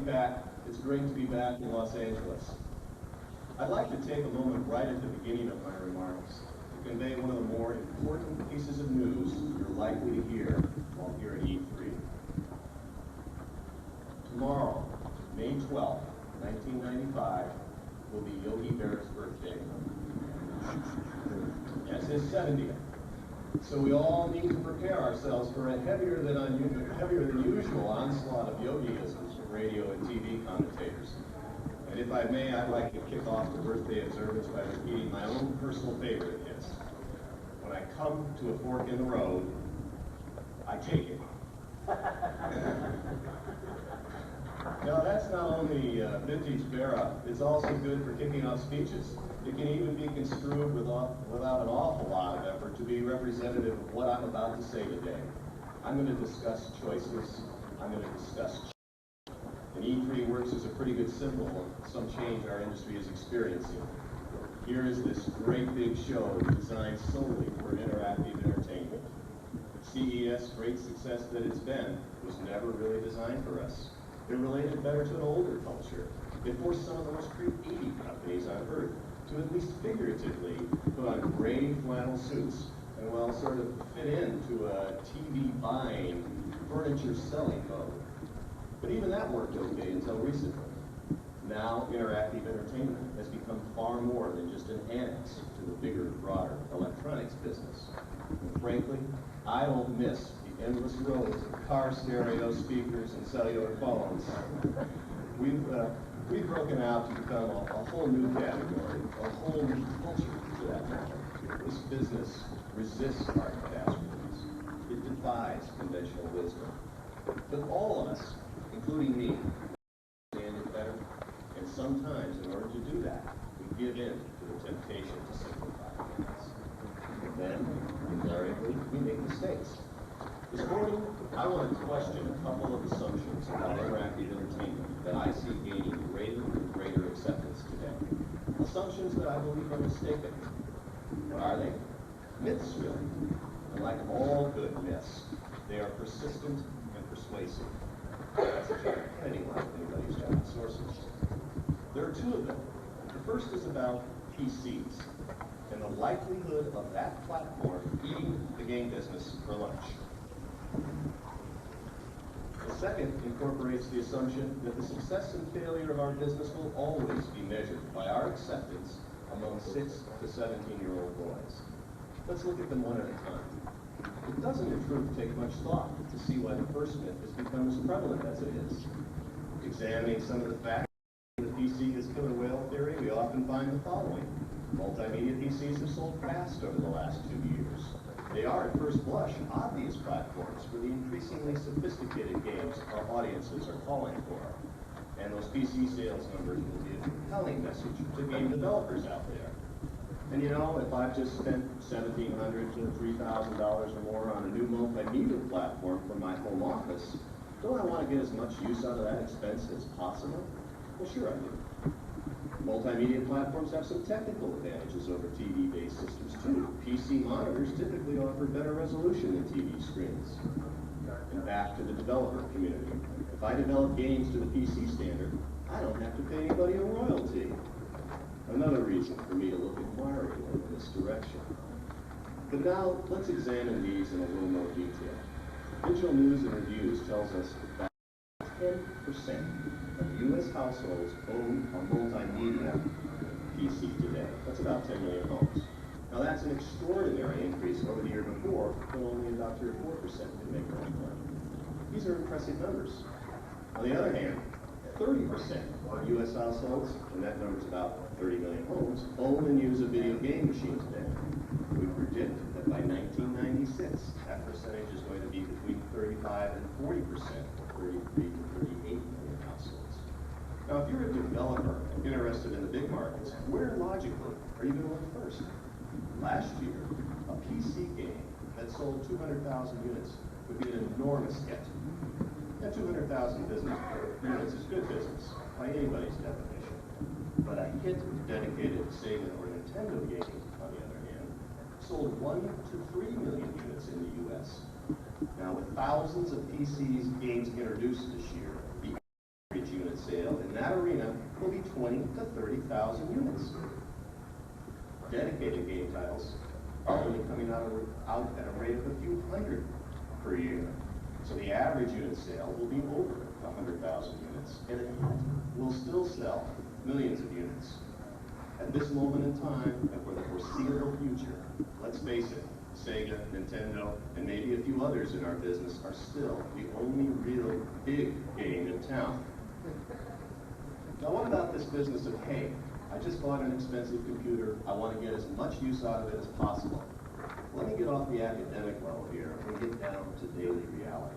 back. It's great to be back in Los Angeles. I'd like to take a moment right at the beginning of my remarks to convey one of the more important pieces of news you're likely to hear while here at E3. Tomorrow, May 12th, 1995, will be Yogi Berra's birthday. Yes, his 70th. So we all need to prepare ourselves for a heavier than usual onslaught of yogiisms from radio and TV commentators. And if I may, I'd like to kick off the birthday observance by repeating my own personal favorite of his. When I come to a fork in the road, I take it. Now that's not only vintage Berra, it's also good for kicking off speeches. It can even be construed without an awful lot of effort to be representative of what I'm about to say today. I'm going to discuss choices. I'm going to discuss change. And E3 works as a pretty good symbol of some change our industry is experiencing. Here is this great big show designed solely for interactive entertainment. CES, great success that it's been, was never really designed for us. It related better to an older culture. It forced some of the most creative companies on Earth to at least figuratively put on gray flannel suits and, well, sort of fit into a TV buying, furniture selling mode. But even that worked okay until recently. Now, interactive entertainment has become far more than just an annex to the bigger, broader electronics business. And frankly, I don't miss the endless rows of car stereo speakers and cellular phones. We've broken out to become a whole new category, a whole new culture for that matter. This business resists our catastrophes. It defies conventional wisdom. But all of us, including me, understand it better. And sometimes, in order to do that, we give in to the temptation to simplify things. And then, invariably, we make mistakes. This morning, I want to question a couple of assumptions about interactive entertainment that I see gaining greater and greater acceptance today. Assumptions that I believe are mistaken. What are they? Myths, really. And like all good myths, they are persistent and persuasive. That's a John Kennedy line if anybody's checking sources. There are two of them. The first is about PCs and the likelihood of that platform eating the game business for lunch. The second incorporates the assumption that the success and failure of our business will always be measured by our acceptance among 6 to 17-year-old boys. Let's look at them one at a time. It doesn't, in truth, take much thought to see why the first myth has become as prevalent as it is. Examining some of the facts of the PC as killer whale theory, we often find the following. Multimedia PCs have sold fast over the last 2 years. They are, at first blush, obvious platforms for the increasingly sophisticated games our audiences are calling for. And those PC sales numbers will be a compelling message to game developers out there. And you know, if I've just spent $1,700 to $3,000 or more on a new multimedia platform for my home office, don't I want to get as much use out of that expense as possible? Well, sure I do. Multimedia platforms have some technical advantages over TV-based systems too. PC monitors typically offer better resolution than TV screens. And back to the developer community. If I develop games to the PC standard, I don't have to pay anybody a royalty. Another reason for me to look inquiringly in this direction. But now, let's examine these in a little more detail. Digital News and Reviews tells us that 10% of U.S. households own a multimedia PC today. That's about 10 million homes. Now that's an extraordinary increase over the year before, when only about 3 or 4% could make that money. These are impressive numbers. On the other hand, 30% of U.S. households, and that number is about 30 million homes, own and use a video game machine today. We predict that by 1996, that percentage is going to be between 35 and 40%, or 33 to 38 million households. Now, if you're a developer interested in the big markets, where logically are you going to look first? Last year, a PC game that sold 200,000 units would be an enormous hit. Now, 200,000 units is good business, by anybody's definition. But a hit dedicated to Sega or Nintendo gaming, on the other hand, sold 1 to 3 million units in the U.S. Now, with thousands of PCs games introduced this year, the average unit arena will be 20 to 30,000 units. Dedicated game titles are only coming out at a rate of a few hundred per year. So the average unit sale will be over 100,000 units, and it will still sell millions of units. At this moment in time, and for the foreseeable future, let's face it, Sega, Nintendo, and maybe a few others in our business are still the only real big game in town. Now what about this business of, hey, I just bought an expensive computer, I want to get as much use out of it as possible. Let me get off the academic level here and get down to daily reality.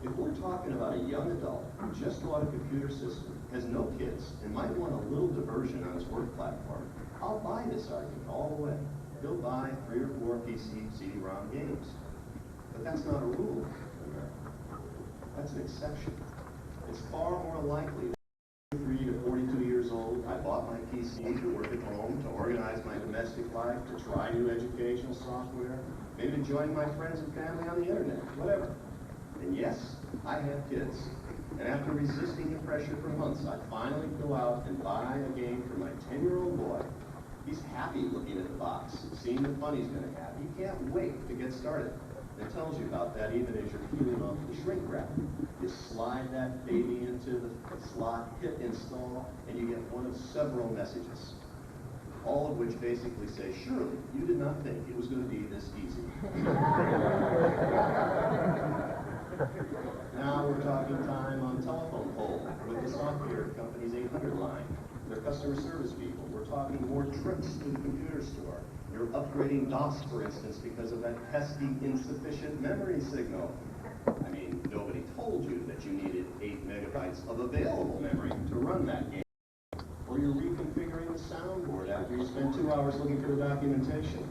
If we're talking about a young adult who just bought a computer system, has no kids, and might want a little diversion on his work platform, I'll buy this argument all the way. He'll buy 3 or 4 PC CD-ROM games. But that's not a rule in America. That's an exception. It's far more likely that 3 to 42 years old, I bought my PC to work at home, to organize my domestic life, to try new educational software, maybe to join my friends and family on the internet, whatever. And yes, I have kids. And after resisting the pressure for months, I finally go out and buy a game for my 10-year-old boy. He's happy looking at the box, seeing the fun he's going to have. He can't wait to get started. It tells you about that even as you're peeling off the shrink wrap. You slide that baby into the slot, hit install, and you get one of several messages, all of which basically say, surely you did not think it was going to be this easy. Now we're talking time on telephone pole with the software company's 800 line, their customer service people. We're talking more trips to the computer store. You're upgrading DOS, for instance, because of that pesky insufficient memory signal. I mean, nobody told you that you needed 8 megabytes of available memory to run that game. Or you're reconfiguring the soundboard after you spend 2 hours looking for the documentation.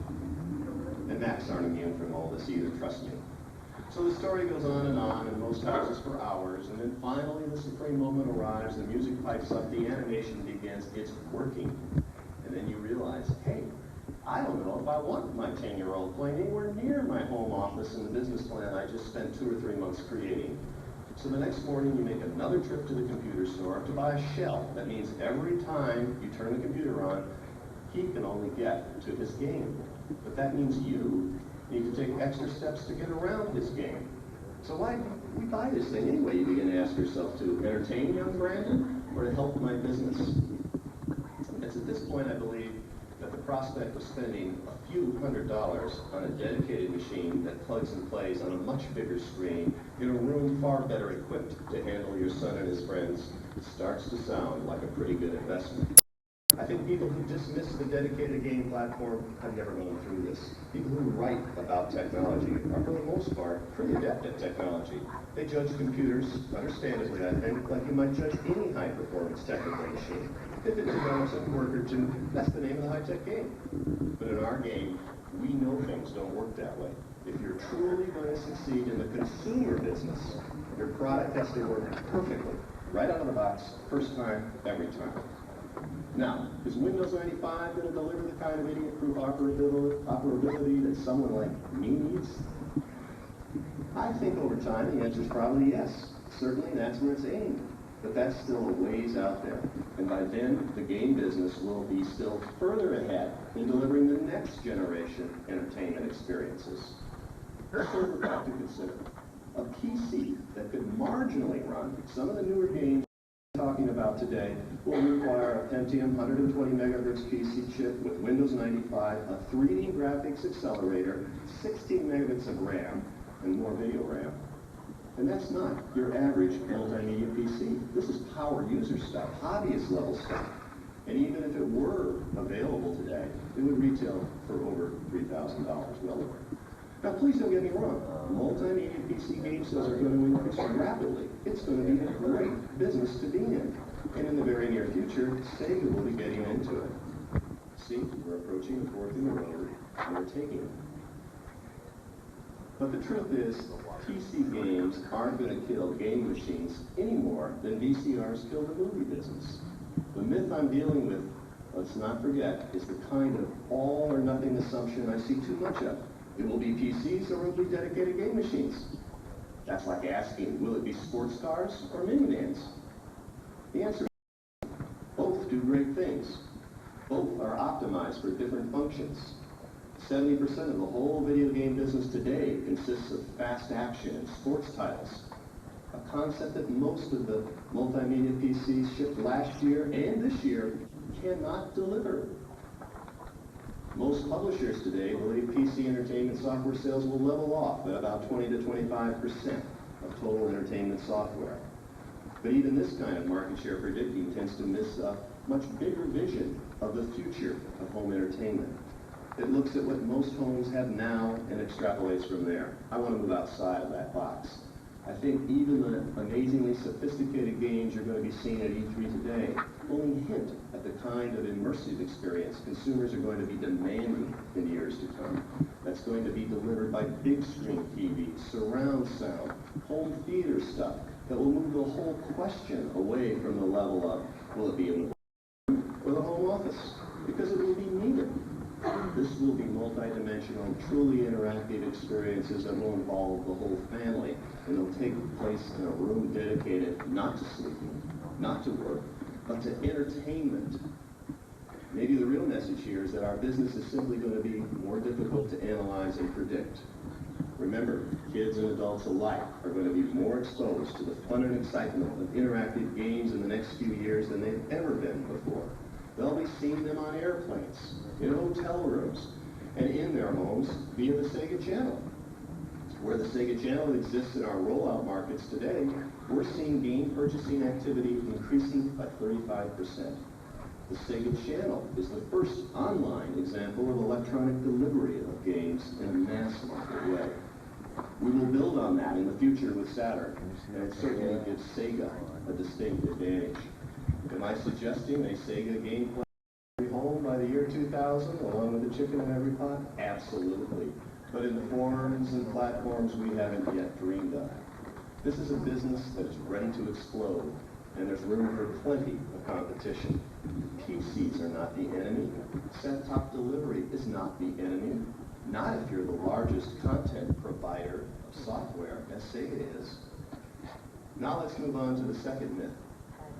And Macs aren't immune from all this either, trust me. So the story goes on in most houses for hours, and then finally the supreme moment arrives, the music pipes up, the animation begins, it's working. And then you realize, hey, I don't know if I want my 10-year-old playing anywhere near my home office and the business plan I just spent 2 or 3 months creating. So the next morning you make another trip to the computer store to buy a shell. That means every time you turn the computer on, he can only get to his game. But that means you need to take extra steps to get around his game. So why do we buy this thing anyway, you begin to ask yourself, to entertain young Brandon or to help my business? It's at this point, I believe, that the prospect of spending a few $100s on a dedicated machine that plugs and plays on a much bigger screen in a room far better equipped to handle your son and his friends starts to sound like a pretty good investment. I think people who dismiss the dedicated game platform have never gone through this. People who write about technology are, for the most part, pretty adept at technology. They judge computers, understandably, I think, like you might judge any high-performance technical machine. If it develops a quirk or two, that's the name of the high-tech game. But in our game, we know things don't work that way. If you're truly going to succeed in the consumer business, your product has to work perfectly, right out of the box, first time, every time. Now, is Windows 95 going to deliver the kind of idiot-proof operability that someone like me needs? I think over time the answer is probably yes. Certainly that's where it's aimed. But that's still a ways out there. And by then, the game business will be still further ahead in delivering the next generation entertainment experiences. Here's what we're about to consider. A PC that could marginally run some of the newer games talking about today will require a Pentium 120 megahertz PC chip with Windows 95, a 3D graphics accelerator, 16 megabits of RAM, and more video RAM. And that's not your average multimedia PC. This is power user stuff, hobbyist level stuff. And even if it were available today, it would retail for over $3,000, well over. Now please don't get me wrong, multimedia PC game sales are going to increase rapidly. It's going to be a great business to be in. And in the very near future, Sega will be getting into it. See, we're approaching the fork in the road, and we're taking it. But the truth is, PC games aren't going to kill game machines any more than VCRs kill the movie business. The myth I'm dealing with, let's not forget, is the kind of all or nothing assumption I see too much of. It will be PCs or it will be dedicated game machines. That's like asking, will it be sports cars or minivans? The answer do great things. Both are optimized for different functions. 70% of the whole video game business today consists of fast action and sports titles, a concept that most of the multimedia PCs shipped last year and this year cannot deliver. Most publishers today believe PC entertainment software sales will level off at about 20 to 25% of total entertainment software. But even this kind of market share predicting tends to miss a much bigger vision of the future of home entertainment. It looks at what most homes have now and extrapolates from there. I want to move outside of that box. I think even the amazingly sophisticated games you're going to be seeing at E3 today only hint at the kind of immersive experience consumers are going to be demanding in years to come. That's going to be delivered by big screen TVs, surround sound, home theater stuff that will move the whole question away from the level of, will it be in the home or the home office? Because it will be neither. This will be multi-dimensional, truly interactive experiences that will involve the whole family, and they'll take place in a room dedicated not to sleeping, not to work, but to entertainment. Maybe the real message here is that our business is simply going to be more difficult to analyze and predict. Remember, kids and adults alike are going to be more exposed to the fun and excitement of interactive games in the next few years than they've ever been before. They'll be seeing them on airplanes, in hotel rooms, and in their homes via the Sega Channel. Where the Sega Channel exists in our rollout markets today, we're seeing game purchasing activity increasing by 35%. The Sega Channel is the first online example of electronic delivery of games in a mass market way. We will build on that in the future with Saturn, and it certainly gives Sega a distinct advantage. Am I suggesting a Sega game play in every home by the year 2000, along with a chicken in every pot? Absolutely. But in the forms and platforms we haven't yet dreamed of. This is a business that is ready to explode, and there's room for plenty of competition. PCs are not the enemy. Set-top delivery is not the enemy. Not if you're the largest content provider of software, as Sega is. Now let's move on to the second myth,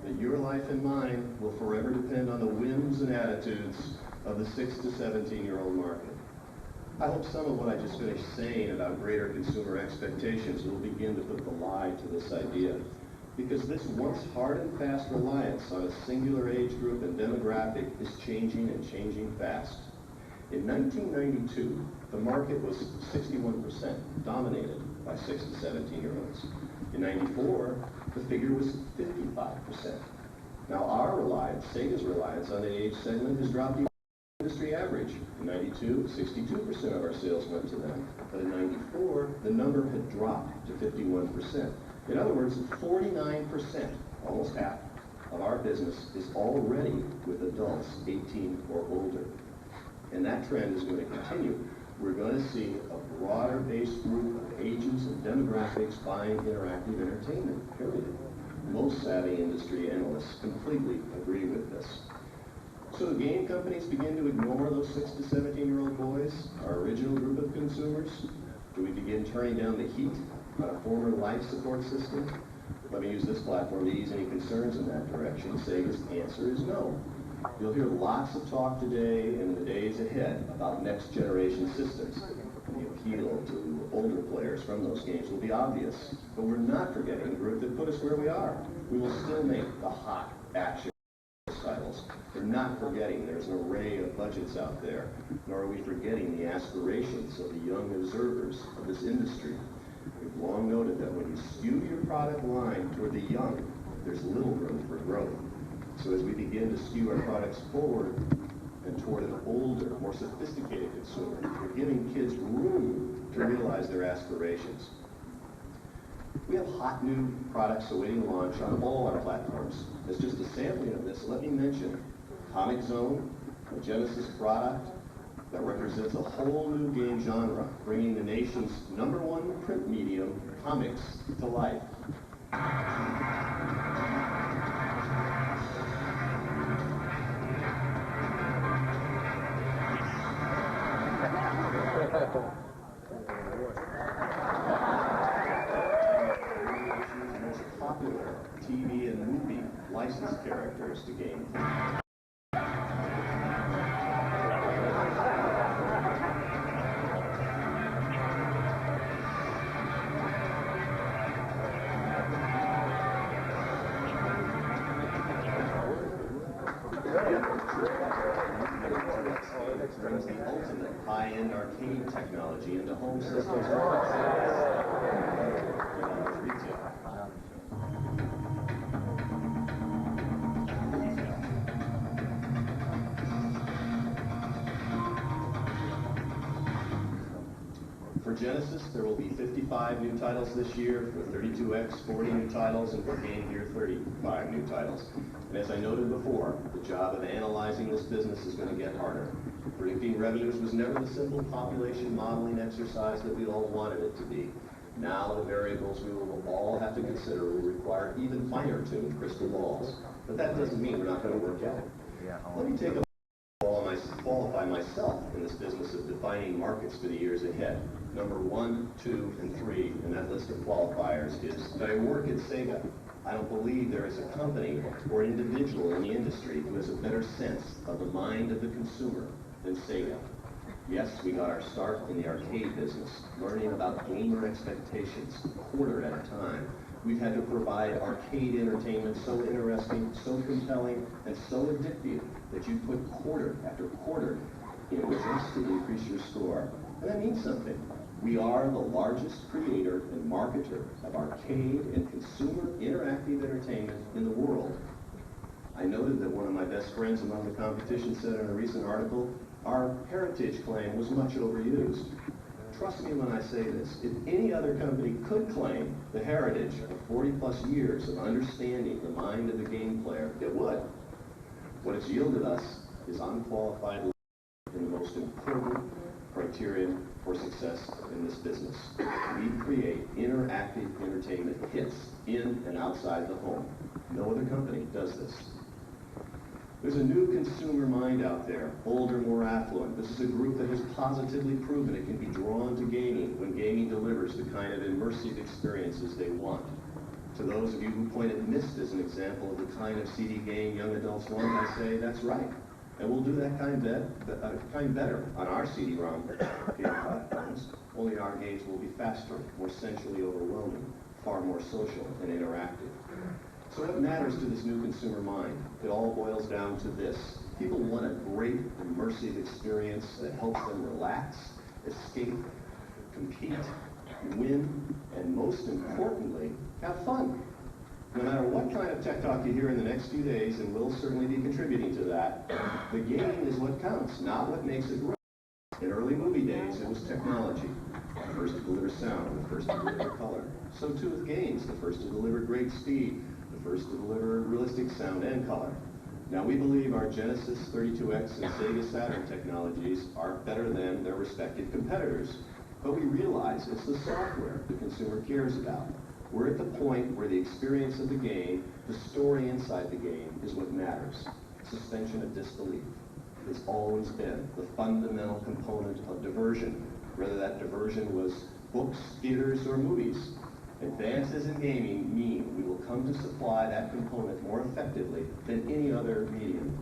that your life and mine will forever depend on the whims and attitudes of the 6 to 17-year-old market. I hope some of what I just finished saying about greater consumer expectations will begin to put the lie to this idea, because this once hard and fast reliance on a singular age group and demographic is changing and changing fast. In 1992, the market was 61% dominated by 6 to 17-year-olds. In 94, the figure was 55%. Now our reliance, Sega's reliance on the age segment has dropped to the industry average. In 92, 62% of our sales went to them. But in 94, the number had dropped to 51%. In other words, 49%, almost half, of our business is already with adults 18 or older. And that trend is going to continue. We're going to see a broader-based group of ages and demographics buying interactive entertainment, period. Most savvy industry analysts completely agree with this. So the game companies begin to ignore those 6 to 17-year-old boys, our original group of consumers? Do we begin turning down the heat on a former life support system? Let me use this platform to ease any concerns in that direction. Sega's answer is no. You'll hear lots of talk today and in the days ahead about next-generation systems. The appeal to older players from those games will be obvious, but we're not forgetting the group that put us where we are. We will still make the hot action titles. We're not forgetting there's an array of budgets out there, nor are we forgetting the aspirations of the young observers of this industry. We've long noted that when you skew your product line toward the young, there's little room for growth. So as we begin to skew our products forward and toward an older, more sophisticated consumer, we're giving kids room to realize their aspirations. We have hot new products awaiting launch on all our platforms. As just a sampling of this, let me mention Comic Zone, a Genesis product that represents a whole new game genre, bringing the nation's #1 print medium, comics, to life. Most popular TV and movie licensed characters to game. brings the ultimate high-end arcade technology into home systems. Retail. For Genesis, there will be 55 new titles this year. For 32X, 40 new titles, and for Game Gear, 35 new titles. And as I noted before, the job of analyzing this business is going to get harder. Predicting revenues was never the simple population modeling exercise that we all wanted it to be. Now the variables we will all have to consider will require even finer-tuned crystal balls. But that doesn't mean we're not going to work at it. Let me take a qualify myself in this business of defining markets for the years ahead. Number 1, 2, and 3 in that list of qualifiers is that I work at Sega. I don't believe there is a company or individual in the industry who has a better sense of the mind of the consumer than Sega. Yes, we got our start in the arcade business, learning about gamer expectations a quarter at a time. We've had to provide arcade entertainment so interesting, so compelling, and so addictive that you put quarter after quarter in just to increase your score. And that means something. We are the largest creator and marketer of arcade and consumer interactive entertainment in the world. I noted that one of my best friends among the competition said in a recent article, our heritage claim was much overused. Trust me when I say this, if any other company could claim the heritage of 40-plus years of understanding the mind of the game player, it would. What it's yielded us is unqualified in the most important criterion for success in this business. We create interactive entertainment hits in and outside the home. No other company does this. There's a new consumer mind out there, older, more affluent. This is a group that has positively proven it can be drawn to gaming when gaming delivers the kind of immersive experiences they want. To those of you who pointed Myst as an example of the kind of CD game young adults want, I say that's right. And we'll do that kind better on our CD-ROM game platforms. Only our games will be faster, more sensually overwhelming, far more social and interactive. So what matters to this new consumer mind? It all boils down to this. People want a great immersive experience that helps them relax, escape, compete, win, and most importantly, have fun. No matter what kind of tech talk you hear in the next few days, and we'll certainly be contributing to that, the game is what counts, not what makes it great. In early movie days, it was technology. The first to deliver sound, the first to deliver color. So too with games, the first to deliver great speed, first to deliver realistic sound and color. Now we believe our Genesis, 32X, and Sega Saturn technologies are better than their respective competitors. But we realize it's the software the consumer cares about. We're at the point where the experience of the game, the story inside the game, is what matters. Suspension of disbelief. It's always been the fundamental component of diversion, whether that diversion was books, theaters, or movies. Advances in gaming mean we will come to supply that component more effectively than any other medium.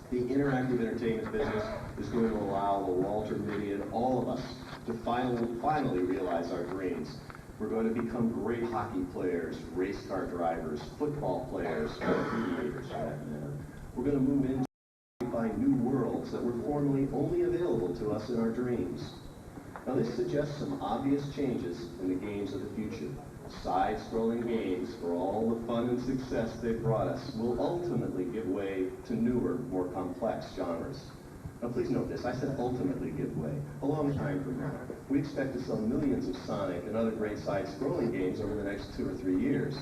The interactive entertainment business is going to allow the Walter, Mitty, and all of us to finally realize our dreams. We're going to become great hockey players, race car drivers, football players, mediators for that matter. We're going to move into new worlds that were formerly only available to us in our dreams. Now this suggests some obvious changes in the games of the future. Side-scrolling games, for all the fun and success they've brought us, will ultimately give way to newer, more complex genres. Now please note this, I said ultimately give way. A long time from now. We expect to sell millions of Sonic and other great side-scrolling games over the next 2 or 3 years.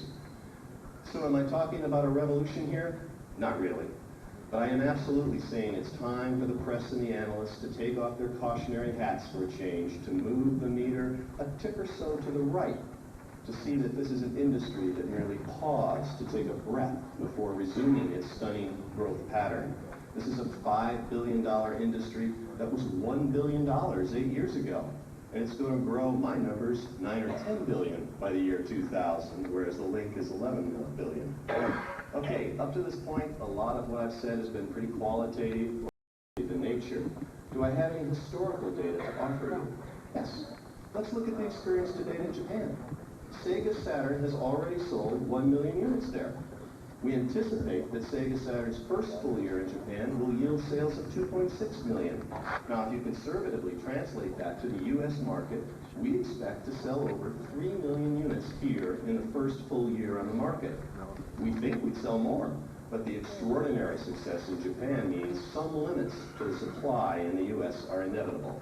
So am I talking about a revolution here? Not really. But I am absolutely saying it's time for the press and the analysts to take off their cautionary hats for a change, to move the meter a tick or so to the right, to see that this is an industry that merely paused to take a breath before resuming its stunning growth pattern. This is a $5 billion industry that was $1 billion 8 years ago. And it's going to grow, my numbers, 9 or 10 billion by the year 2000, whereas the link is 11 billion. Okay, up to this point, a lot of what I've said has been pretty qualitative in nature. Do I have any historical data to offer you? Yes. Let's look at the experience to date in Japan. Sega Saturn has already sold 1 million units there. We anticipate that Sega Saturn's first full year in Japan will yield sales of 2.6 million. Now, if you conservatively translate that to the U.S. market, we expect to sell over 3 million units here in the first full year on the market. We think we'd sell more, but the extraordinary success in Japan means some limits to the supply in the U.S. are inevitable.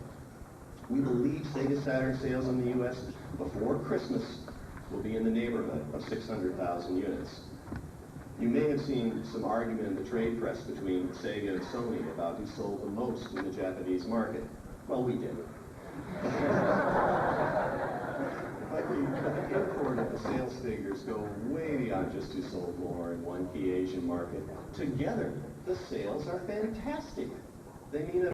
We believe Sega Saturn sales in the U.S. before Christmas will be in the neighborhood of 600,000 units. You may have seen some argument in the trade press between Sega and Sony about who sold the most in the Japanese market. Well, we did. But the import of the sales figures go way beyond just who sold more in one key Asian market. Together, the sales are fantastic. They mean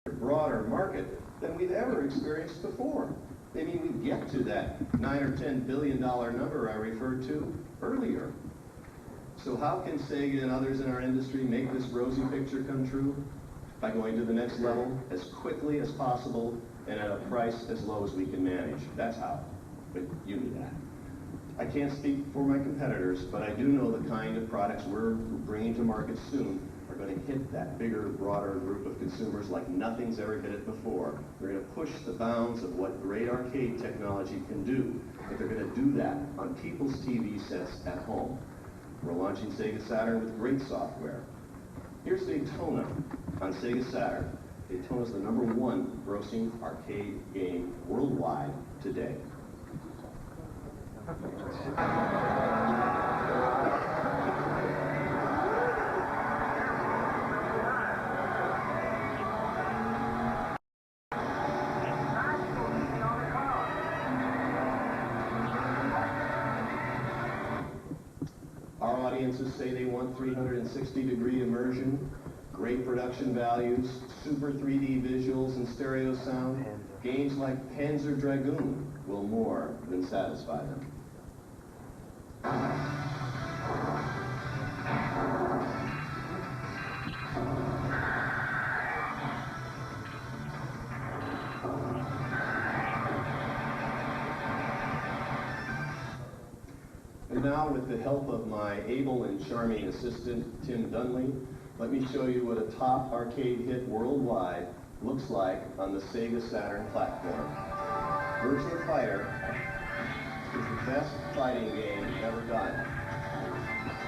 a broader market than we've ever experienced before. They mean we get to that $9 or $10 billion number I referred to earlier. So how can Sega and others in our industry make this rosy picture come true? By going to the next level as quickly as possible and at a price as low as we can manage. That's how. But you knew that. I can't speak for my competitors, but I do know the kind of products we're bringing to market soon are going to hit that bigger, broader group of consumers like nothing's ever hit it before. They're going to push the bounds of what great arcade technology can do, but they're going to do that on people's TV sets at home. We're launching Sega Saturn with great software. Here's Daytona on Sega Saturn. Daytona's the #1 grossing arcade game worldwide today. Our audiences say they want 360-degree immersion, great production values, super 3D visuals and stereo sound. Games like Panzer Dragoon will more than satisfy them. And now, with the help of my able and charming assistant, Tim Dunley, let me show you what a top arcade hit worldwide looks like on the Sega Saturn platform. Virtua Fighter is the best fighting game ever done.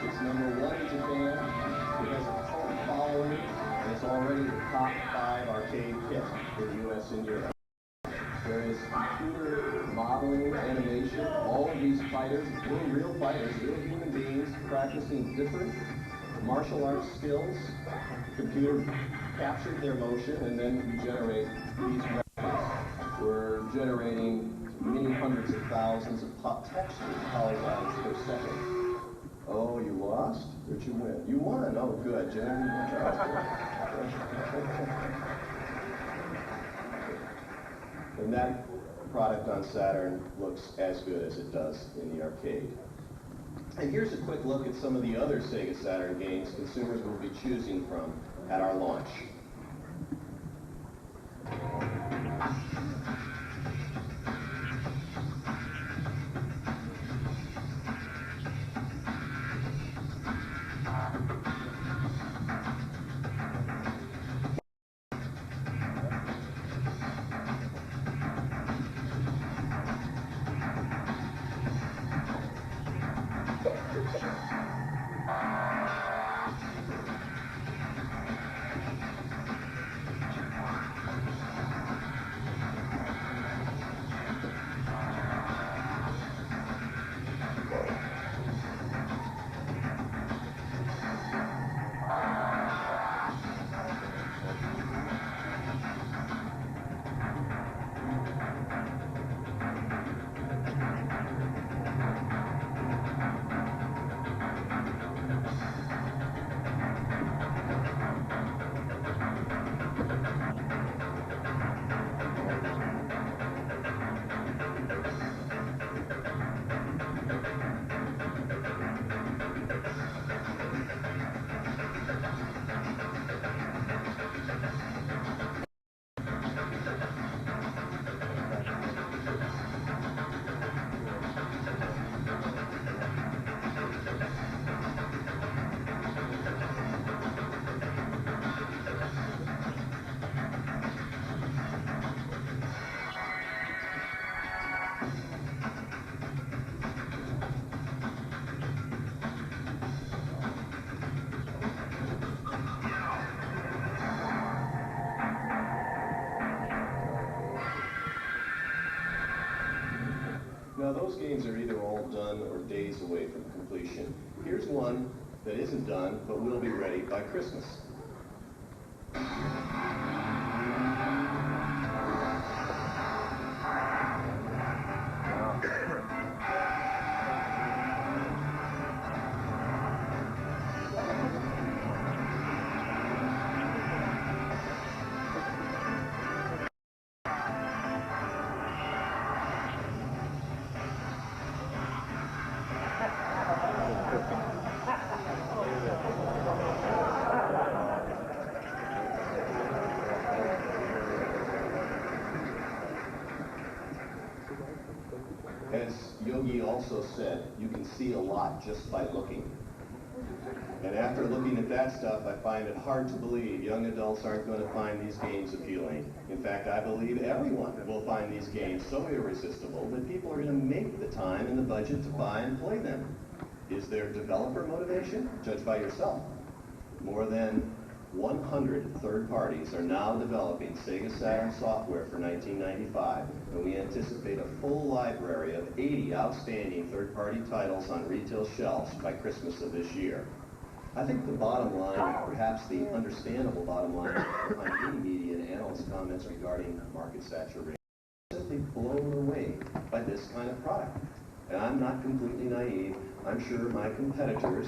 It's #1 in Japan, it has a cult following, and it's already the top 5 arcade hit in the US and Europe. There is computer modeling, animation, all of these fighters, little real fighters, real human beings practicing different martial arts skills. The computer captured their motion and then generate these records. We're generating many hundreds of thousands of textures, polygons per second. Oh, you lost? Or did you win? You won. Oh, good, Jen. And that product on Saturn looks as good as it does in the arcade. And here's a quick look at some of the other Sega Saturn games consumers will be choosing from at our launch. Now those games are either all done or days away from completion. Here's one that isn't done, but will be ready by Christmas. As Yogi also said, you can see a lot just by looking. And after looking at that stuff, I find it hard to believe young adults aren't going to find these games appealing. In fact, I believe everyone will find these games so irresistible that people are going to make the time and the budget to buy and play them. Is there developer motivation? Judge by yourself. More than 100 third parties are now developing Sega Saturn software for 1995, and we anticipate a full library of 80 outstanding third-party titles on retail shelves by Christmas of this year. I think the bottom line, perhaps the understandable bottom line behind any media and analyst comments regarding market saturation, is simply blown away by this kind of product. And I'm not completely naive. I'm sure my competitors,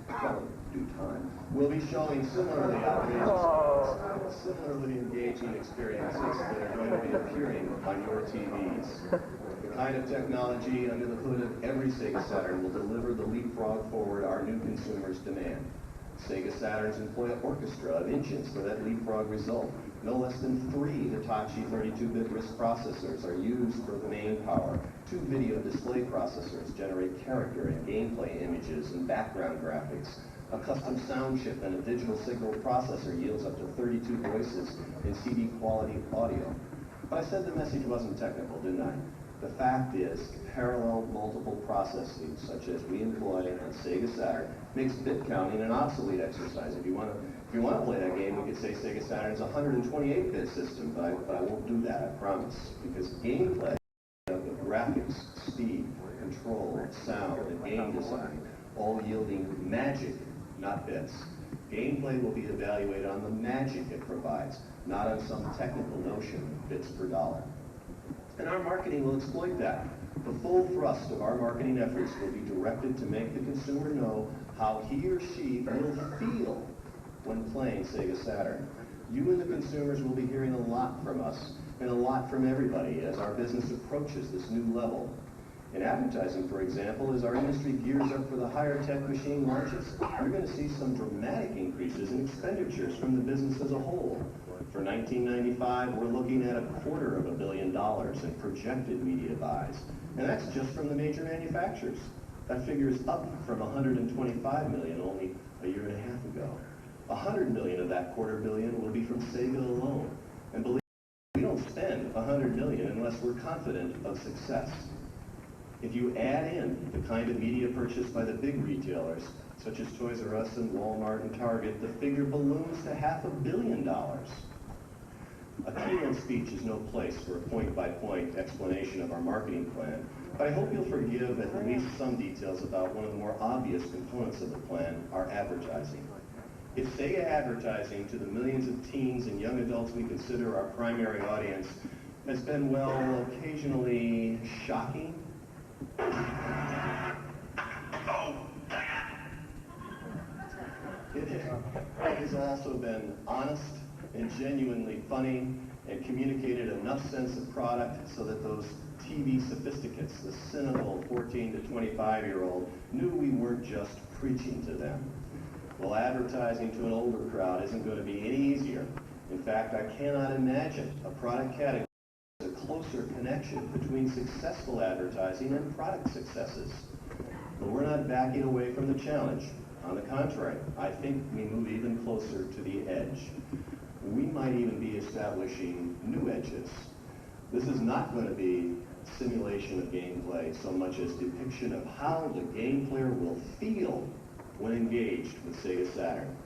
well, in due time, will be showing similarly outrageous, similarly engaging experiences that are going to be appearing on your TVs. The kind of technology under the hood of every Sega Saturn will deliver the leapfrog forward our new consumers demand. Sega Saturns employ an orchestra of engines for that leapfrog result. No less than 3 Hitachi 32-bit RISC processors are used for the main power. 2 video display processors generate character and gameplay images and background graphics. A custom sound chip and a digital signal processor yields up to 32 voices in CD quality audio. But I said the message wasn't technical, didn't I? The fact is, parallel multiple processing, such as we employ on Sega Saturn, makes bit counting an obsolete exercise. If you want to play that game, we could say Sega Saturn's a 128-bit system, but I won't do that, I promise, because gameplay of graphics, speed, control, sound, and game design, all yielding magic, not bits. Gameplay will be evaluated on the magic it provides, not on some technical notion of bits per dollar. And our marketing will exploit that. The full thrust of our marketing efforts will be directed to make the consumer know how he or she will feel when playing Sega Saturn. You and the consumers will be hearing a lot from us, and a lot from everybody as our business approaches this new level. In advertising, for example, as our industry gears up for the higher tech machine launches, you're going to see some dramatic increases in expenditures from the business as a whole. For 1995, we're looking at $250 million in projected media buys. And that's just from the major manufacturers. That figure is up from $125 million only a year and a half ago. $100 million of that $250 million will be from Sega alone. And believe me, we don't spend $100 million unless we're confident of success. If you add in the kind of media purchased by the big retailers, such as Toys R Us and Walmart and Target, the figure balloons to $500 million. A keynote speech is no place for a point-by-point explanation of our marketing plan, but I hope you'll forgive at least some details about one of the more obvious components of the plan, our advertising. If Sega advertising to the millions of teens and young adults we consider our primary audience has been, well, occasionally shocking, it has also been honest and genuinely funny and communicated enough sense of product so that those TV sophisticates, the cynical 14 to 25-year-old, knew we weren't just preaching to them. Well, advertising to an older crowd isn't going to be any easier. In fact, I cannot imagine a product category with a closer connection between successful advertising and product successes. But we're not backing away from the challenge. On the contrary, I think we move even closer to the edge. We might even be establishing new edges. This is not going to be simulation of gameplay so much as depiction of how the game player will feel when engaged with Sega Saturn.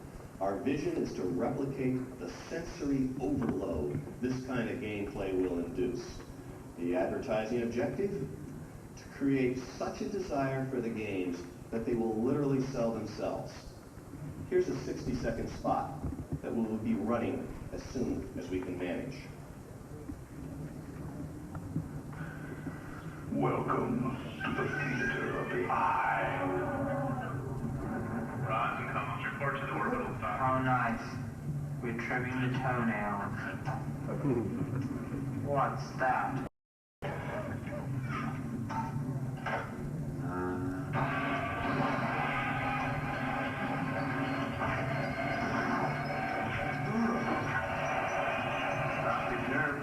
Our vision is to replicate the sensory overload this kind of gameplay will induce. The advertising objective? To create such a desire for the games that they will literally sell themselves. Here's a 60-second spot that we will be running as soon as we can manage. Welcome to the theater of the eye. Rods and cones report to the orbital top. Oh, nice. We're trimming the toenails. What's that?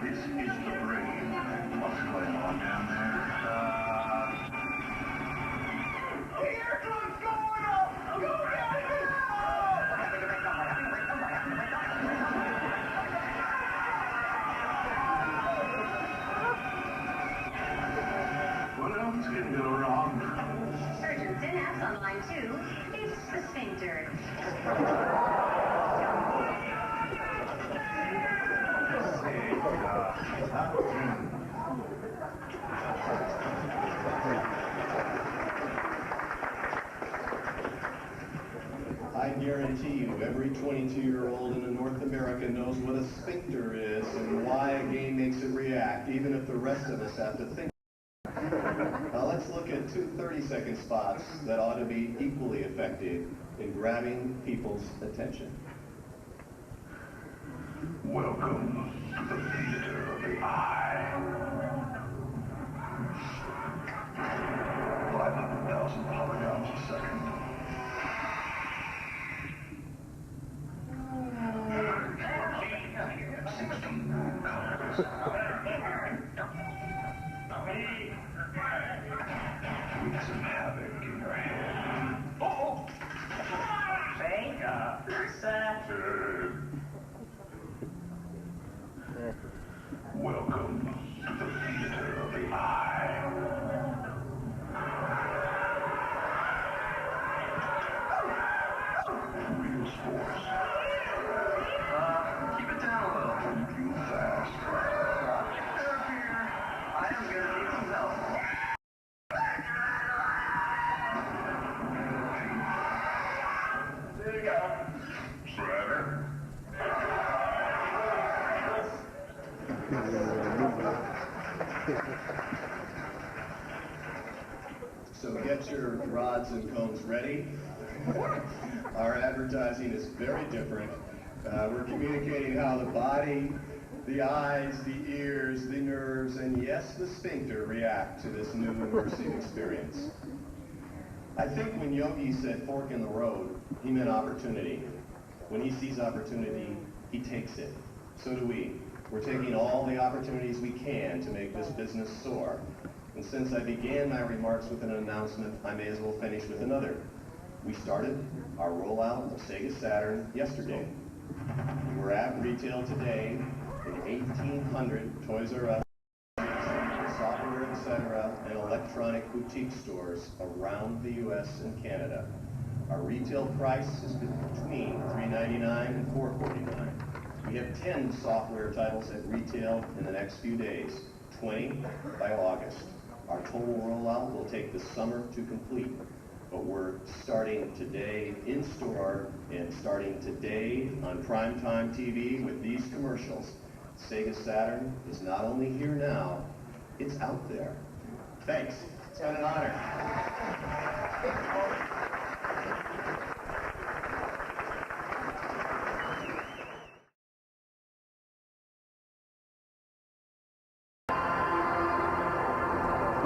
This is the brain. What's going on down there? Here comes going up! Go down What else can go wrong? Surgeon Synapse on line 2. It's the sphincter. I guarantee you, every 22-year-old in North America knows what a sphincter is and why a game makes it react, even if the rest of us have to think. Now let's look at two 30-second spots that ought to be equally effective in grabbing people's attention. Welcome to the theater of the eye. 500,000 polygons a second. Wreak some havoc in your head. Welcome to the theater of the eye. Real sports. Keep it down a little. Too fast. I am gonna need some help. There you go. Shredder. So get your rods and cones ready. Our advertising is very different. We're communicating how the body, the eyes, the ears, the nerves, and yes, the sphincter react to this new immersive experience. I think when Yogi said fork in the road, he meant opportunity. When he sees opportunity, he takes it. So do we. We're taking all the opportunities we can to make this business soar. And since I began my remarks with an announcement, I may as well finish with another. We started our rollout of Sega Saturn yesterday. We're at retail today in 1,800 Toys R Us, software, etc., and electronic boutique stores around the U.S. and Canada. Our retail price is between $3.99 and $4.49. We have 10 software titles at retail in the next few days, 20 by August. Our total rollout will take the summer to complete, but we're starting today in store and starting today on primetime TV with these commercials. Sega Saturn is not only here now, it's out there. Thanks. It's been an honor.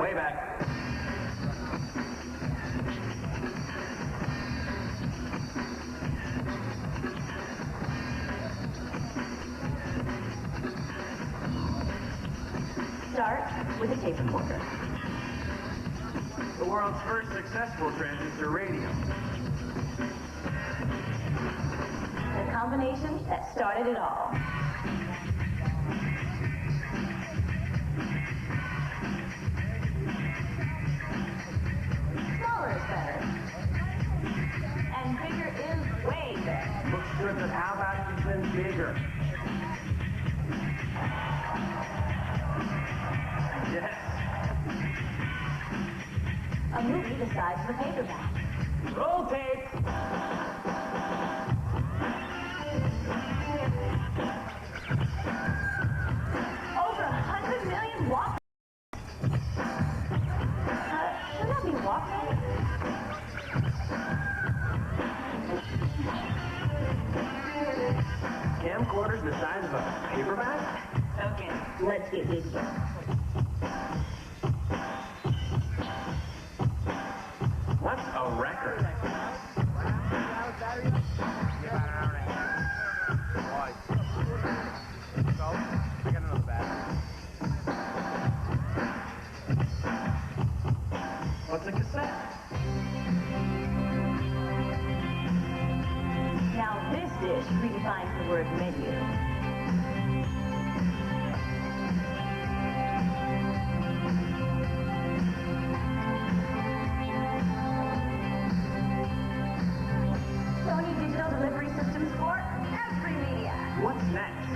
Way back. Start with a tape recorder. The world's first successful transistor radio. The combination that started it all. Smaller is better. And bigger is way better. Looks good, but how about even bigger? Yes. A movie the size of a paperback. Roll tape. Over 100 million walk. Should that be walking? Camcorders the size of a paperback? Okay, let's get busy. What's a record? What's a cassette? Now this dish redefines the word menu. Sony digital delivery systems for every media. What's next?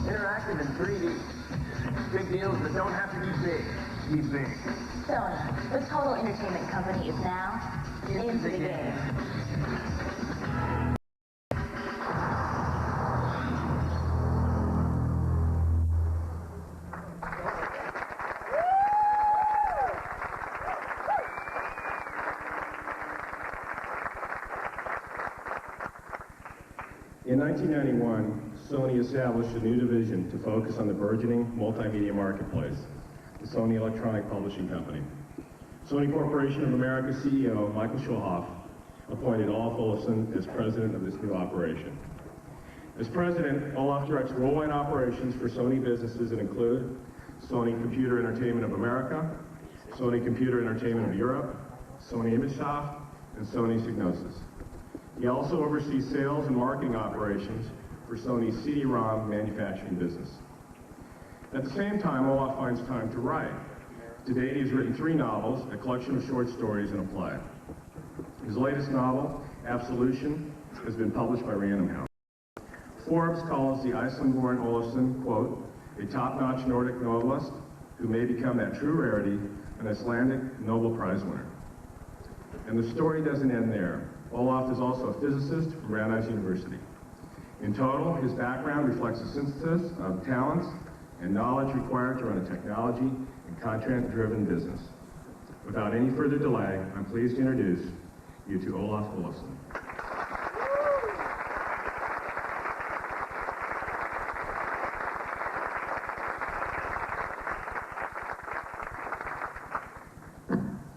Interactive in 3D. Big deals that don't have to be big. Be big. Sony, the total entertainment company, is now into the game. In 1991, Sony established a new division to focus on the burgeoning multimedia marketplace, the Sony Electronic Publishing Company. Sony Corporation of America CEO Michael Schulhoff appointed Olaf Olafsson as president of this new operation. As president, Olaf directs worldwide operations for Sony businesses that include Sony Computer Entertainment of America, Sony Computer Entertainment of Europe, Sony ImageSoft, and Sony Psygnosis. He also oversees sales and marketing operations for Sony's CD-ROM manufacturing business. At the same time, Olaf finds time to write. To date, he has written 3 novels, a collection of short stories, and a play. His latest novel, Absolution, has been published by Random House. Forbes calls the Iceland-born Olafsson, quote, a top-notch Nordic novelist who may become that true rarity, an Icelandic Nobel Prize winner. And the story doesn't end there. Olaf is also a physicist from Brandeis University. In total, his background reflects a synthesis of talents and knowledge required to run a technology and content-driven business. Without any further delay, I'm pleased to introduce you to Olaf Olafsson.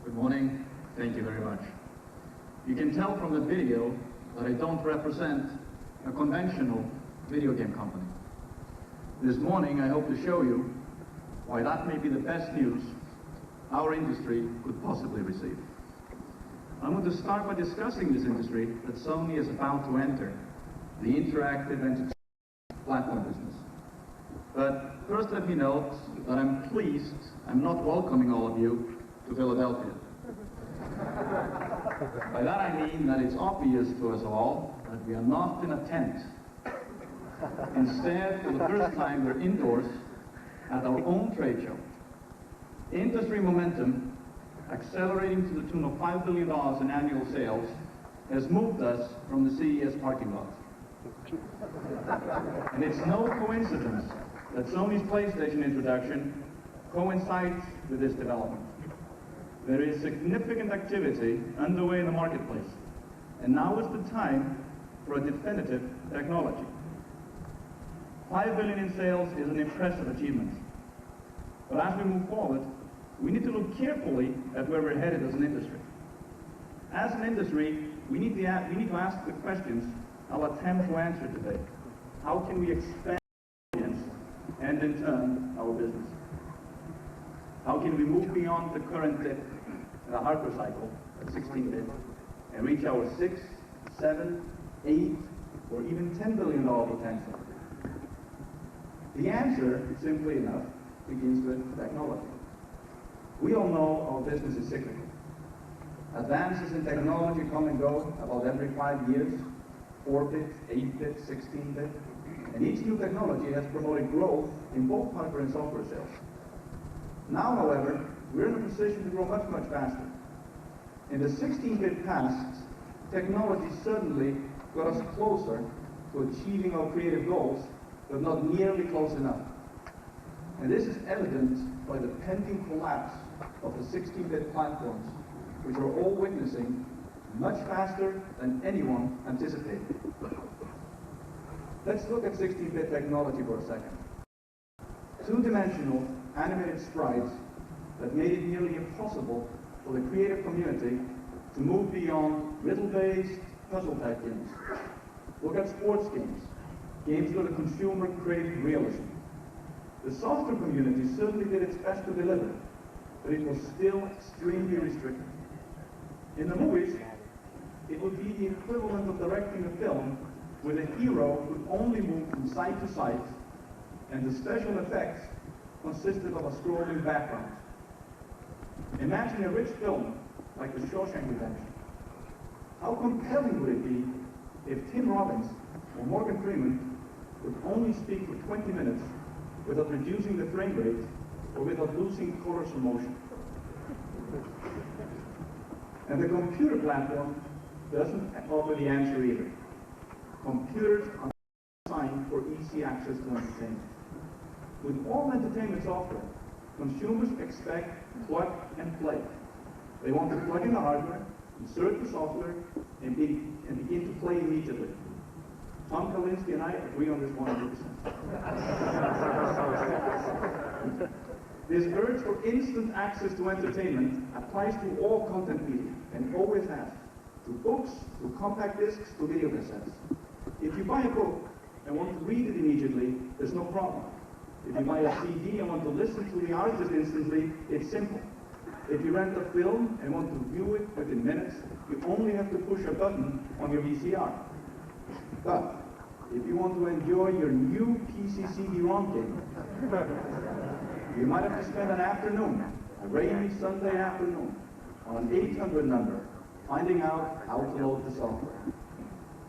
Good morning. Thank you very much. You can tell from the video that I don't represent a conventional video game company. This morning I hope to show you why that may be the best news our industry could possibly receive. I'm going to start by discussing this industry that Sony is about to enter, the interactive entertainment platform business. But first let me note that I'm pleased I'm not welcoming all of you to Philadelphia. By that I mean that it's obvious to us all that we are not in a tent. Instead, for the first time, we're indoors at our own trade show. Industry momentum, accelerating to the tune of $5 billion in annual sales, has moved us from the CES parking lot. And it's no coincidence that Sony's PlayStation introduction coincides with this development. There is significant activity underway in the marketplace, and now is the time for a definitive technology. 5 billion in sales is an impressive achievement. But as we move forward, we need to look carefully at where we're headed as an industry. As an industry, we need to ask the questions I'll attempt to answer today. How can we expand our audience and in turn our business? How can we move beyond the current dip in the hardware cycle at 16-bit and reach our 6, 7, 8, or even $10 billion potential? The answer, simply enough, begins with technology. We all know our business is cyclical. Advances in technology come and go about every 5 years, 4-bit, 8-bit, 16-bit, and each new technology has promoted growth in both hardware and software sales. Now, however, we're in a position to grow much, much faster. In the 16-bit past, technology certainly got us closer to achieving our creative goals, but not nearly close enough. And this is evident by the pending collapse of the 16-bit platforms, which are all witnessing much faster than anyone anticipated. Let's look at 16-bit technology for a second. Two-dimensional animated sprites that made it nearly impossible for the creative community to move beyond riddle-based puzzle-type games. Look at sports games, games where the consumer craved realism. The software community certainly did its best to deliver, but it was still extremely restricted. In the movies, it would be the equivalent of directing a film where the hero could only move from side to side, and the special effects consisted of a scrolling background. Imagine a rich film like The Shawshank Redemption. How compelling would it be if Tim Robbins or Morgan Freeman would only speak for 20 minutes without reducing the frame rate or without losing colors or motion? And the computer platform doesn't offer the answer either. Computers are designed for easy access to entertainment. With all entertainment software, consumers expect plug and play. They want to plug in the hardware, insert the software, and begin to play immediately. Tom Kalinske and I agree on this 100%. This urge for instant access to entertainment applies to all content media, and always has. To books, to compact discs, to video cassettes. If you buy a book and want to read it immediately, there's no problem. If you buy a CD and want to listen to the artist instantly, it's simple. If you rent a film and want to view it within minutes, you only have to push a button on your VCR. But if you want to enjoy your new PC CD-ROM game, you might have to spend an afternoon, a rainy Sunday afternoon, on an 800 number, finding out how to load the software.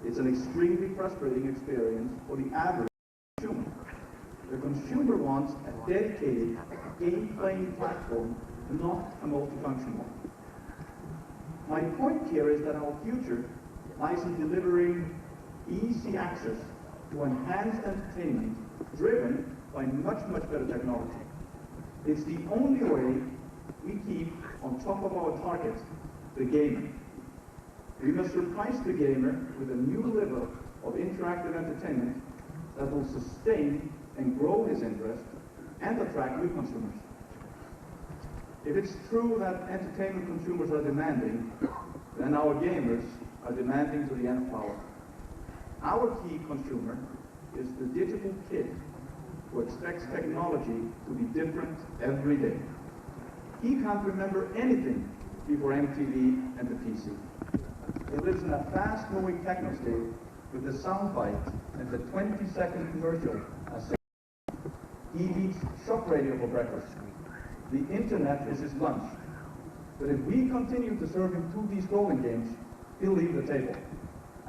It's an extremely frustrating experience for the average consumer. The consumer wants a dedicated game-playing platform, not a multifunction one. My point here is that our future lies in delivering easy access to enhanced entertainment driven by much, much better technology. It's the only way we keep on top of our target, the gamer. We must surprise the gamer with a new level of interactive entertainment that will sustain and grow his interest and attract new consumers. If it's true that entertainment consumers are demanding, then our gamers are demanding to the nth power. Our key consumer is the digital kid who expects technology to be different every day. He can't remember anything before MTV and the PC. He lives in a fast-moving technoscape with the soundbite and the 20-second commercial as he eats shop radio for breakfast. The internet is his lunch. But if we continue to serve him 2D scrolling games, he'll leave the table.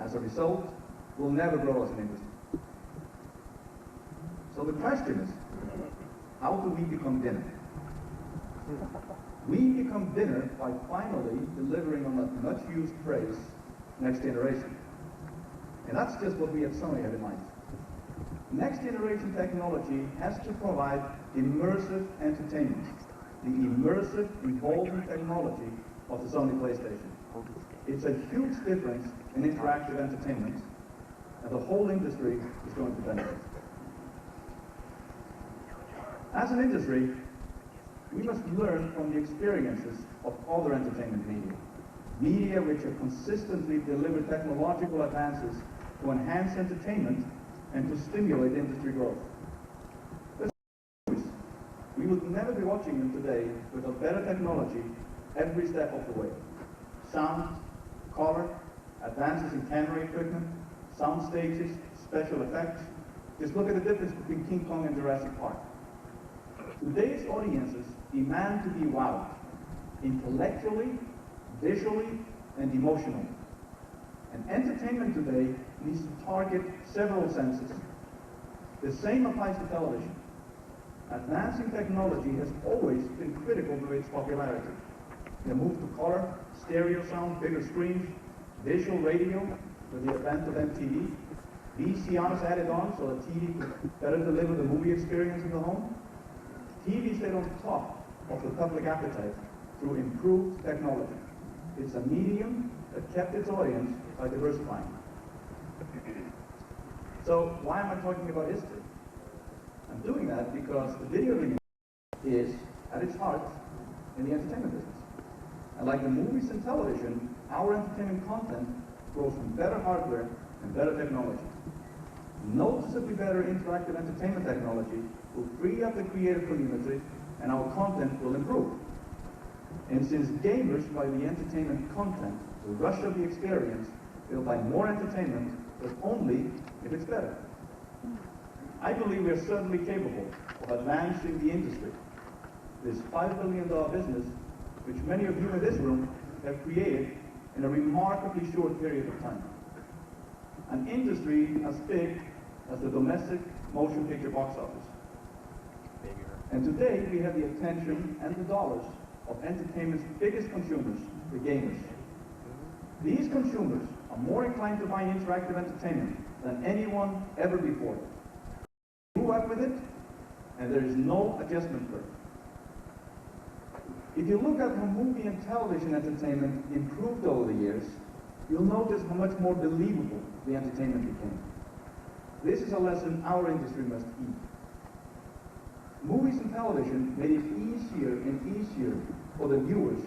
As a result, we'll never grow as an industry. So the question is, how do we become dinner? We become dinner by finally delivering on that much-used phrase, next generation. And that's just what we at Sony have in mind. Next generation technology has to provide immersive entertainment, the immersive, involving technology of the Sony PlayStation. It's a huge difference in interactive entertainment, and the whole industry is going to benefit. As an industry, we must learn from the experiences of other entertainment media which have consistently delivered technological advances to enhance entertainment and to stimulate industry growth. We would never be watching them today without better technology every step of the way. Sound, color, advances in camera equipment, sound stages, special effects. Just look at the difference between King Kong and Jurassic Park. Today's audiences demand to be wowed, intellectually, visually, and emotionally. And entertainment today needs to target several senses. The same applies to television. Advancing technology has always been critical to its popularity. The move to color, stereo sound, bigger screens, visual radio with the advent of MTV, VCRs added on so that TV could better deliver the movie experience in the home. TV stayed on top of the public appetite through improved technology. It's a medium that kept its audience by diversifying. So why am I talking about history? I'm doing that because the video game is, at its heart, in the entertainment business. And like the movies and television, our entertainment content grows from better hardware and better technology. Noticeably better interactive entertainment technology will free up the creative community and our content will improve. And since gamers buy the entertainment content, the rush of the experience, they'll buy more entertainment, but only if it's better. I believe we are certainly capable of advancing the industry. This $5 billion business, which many of you in this room have created in a remarkably short period of time. An industry as big as the domestic motion picture box office. And today we have the attention and the dollars of entertainment's biggest consumers, the gamers. These consumers are more inclined to buy interactive entertainment than anyone ever before. They grew up with it, and there is no adjustment curve. If you look at how movie and television entertainment improved over the years, you'll notice how much more believable the entertainment became. This is a lesson our industry must heed. Movies and television made it easier and easier for the viewers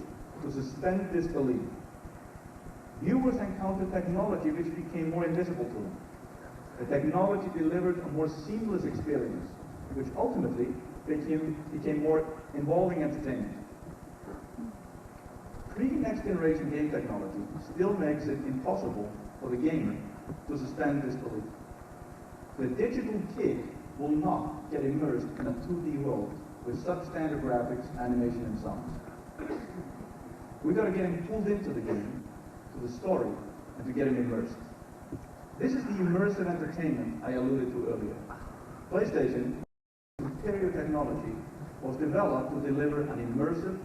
to suspend disbelief. Viewers encountered technology which became more invisible to them. The technology delivered a more seamless experience, which ultimately became more involving entertainment. Pre-next generation game technology still makes it impossible for the gamer to suspend disbelief. The digital kid will not get immersed in a 2D world with such standard graphics, animation, and songs. We've got to get him pulled into the game, to the story, and to get him immersed. This is the immersive entertainment I alluded to earlier. PlayStation, superior technology, was developed to deliver an immersive,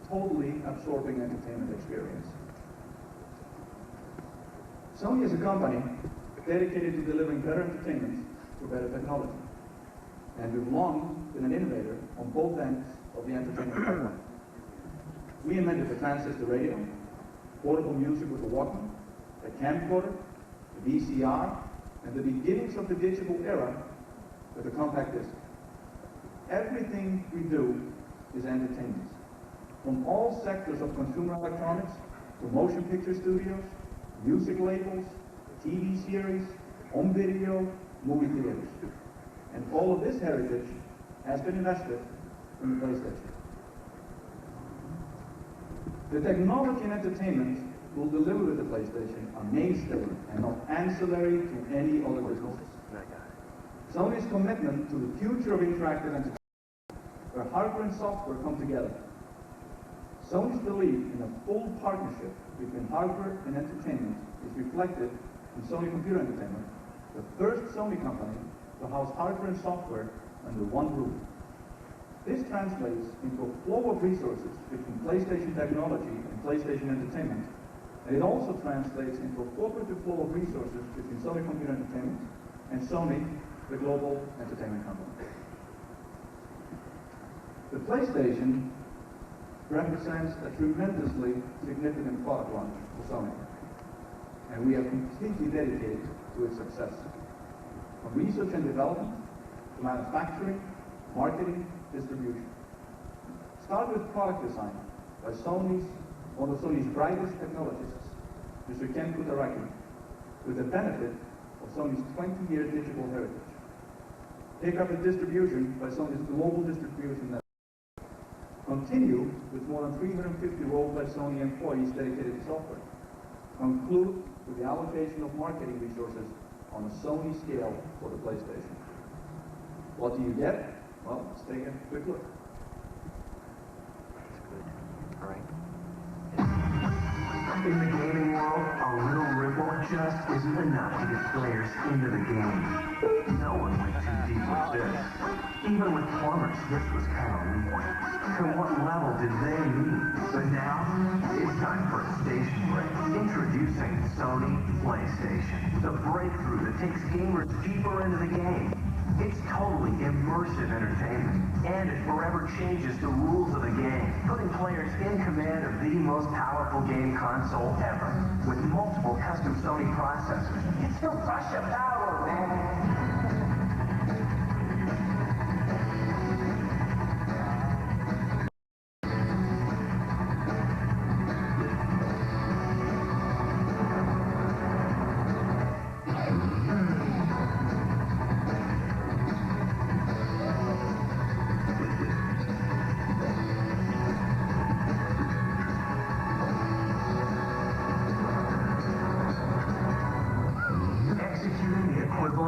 totally absorbing entertainment experience. Sony is a company dedicated to delivering better entertainment through better technology. And we've long been an innovator on both ends of the entertainment pipeline. We invented the transistor radio, portable music with the Walkman, the camcorder, the VCR, and the beginnings of the digital era with the compact disc. Everything we do is entertainment. From all sectors of consumer electronics to motion picture studios, music labels, TV series, home video, movie theaters. And all of this heritage has been invested in the PlayStation. The technology and entertainment will deliver with the PlayStation a mainstay and not ancillary to any other businesses. Sony's commitment to the future of interactive entertainment, where hardware and software come together. Sony's belief in a full partnership between hardware and entertainment is reflected in Sony Computer Entertainment, the first Sony company to house hardware and software under one roof. This translates into a flow of resources between PlayStation technology and PlayStation Entertainment, and it also translates into a cooperative flow of resources between Sony Computer Entertainment and Sony, the global entertainment company. The PlayStation represents a tremendously significant product launch for Sony, and we are completely dedicated to its success. From research and development, to manufacturing, marketing, distribution. Start with product design by one of Sony's brightest technologists, Mr. Ken Kutaragi, with the benefit of Sony's 20-year digital heritage. Pick up in distribution by Sony's global distribution network. Continue with more than 350 roles by Sony employees dedicated to software. Conclude with the allocation of marketing resources on a Sony scale for the PlayStation. What do you get? Well, let's take a quick look. All right. In the gaming world, a little ripple just isn't enough to get players into the game. No one went too deep with this. Even with plumbers, this was kind of weak. To what level did they need? But now, it's time for a station break. Introducing Sony PlayStation, the breakthrough that takes gamers deeper into the game. It's totally immersive entertainment, and it forever changes the rules of the game, putting players in command of the most powerful game console ever. With multiple custom Sony processors, it's the rush of power, man!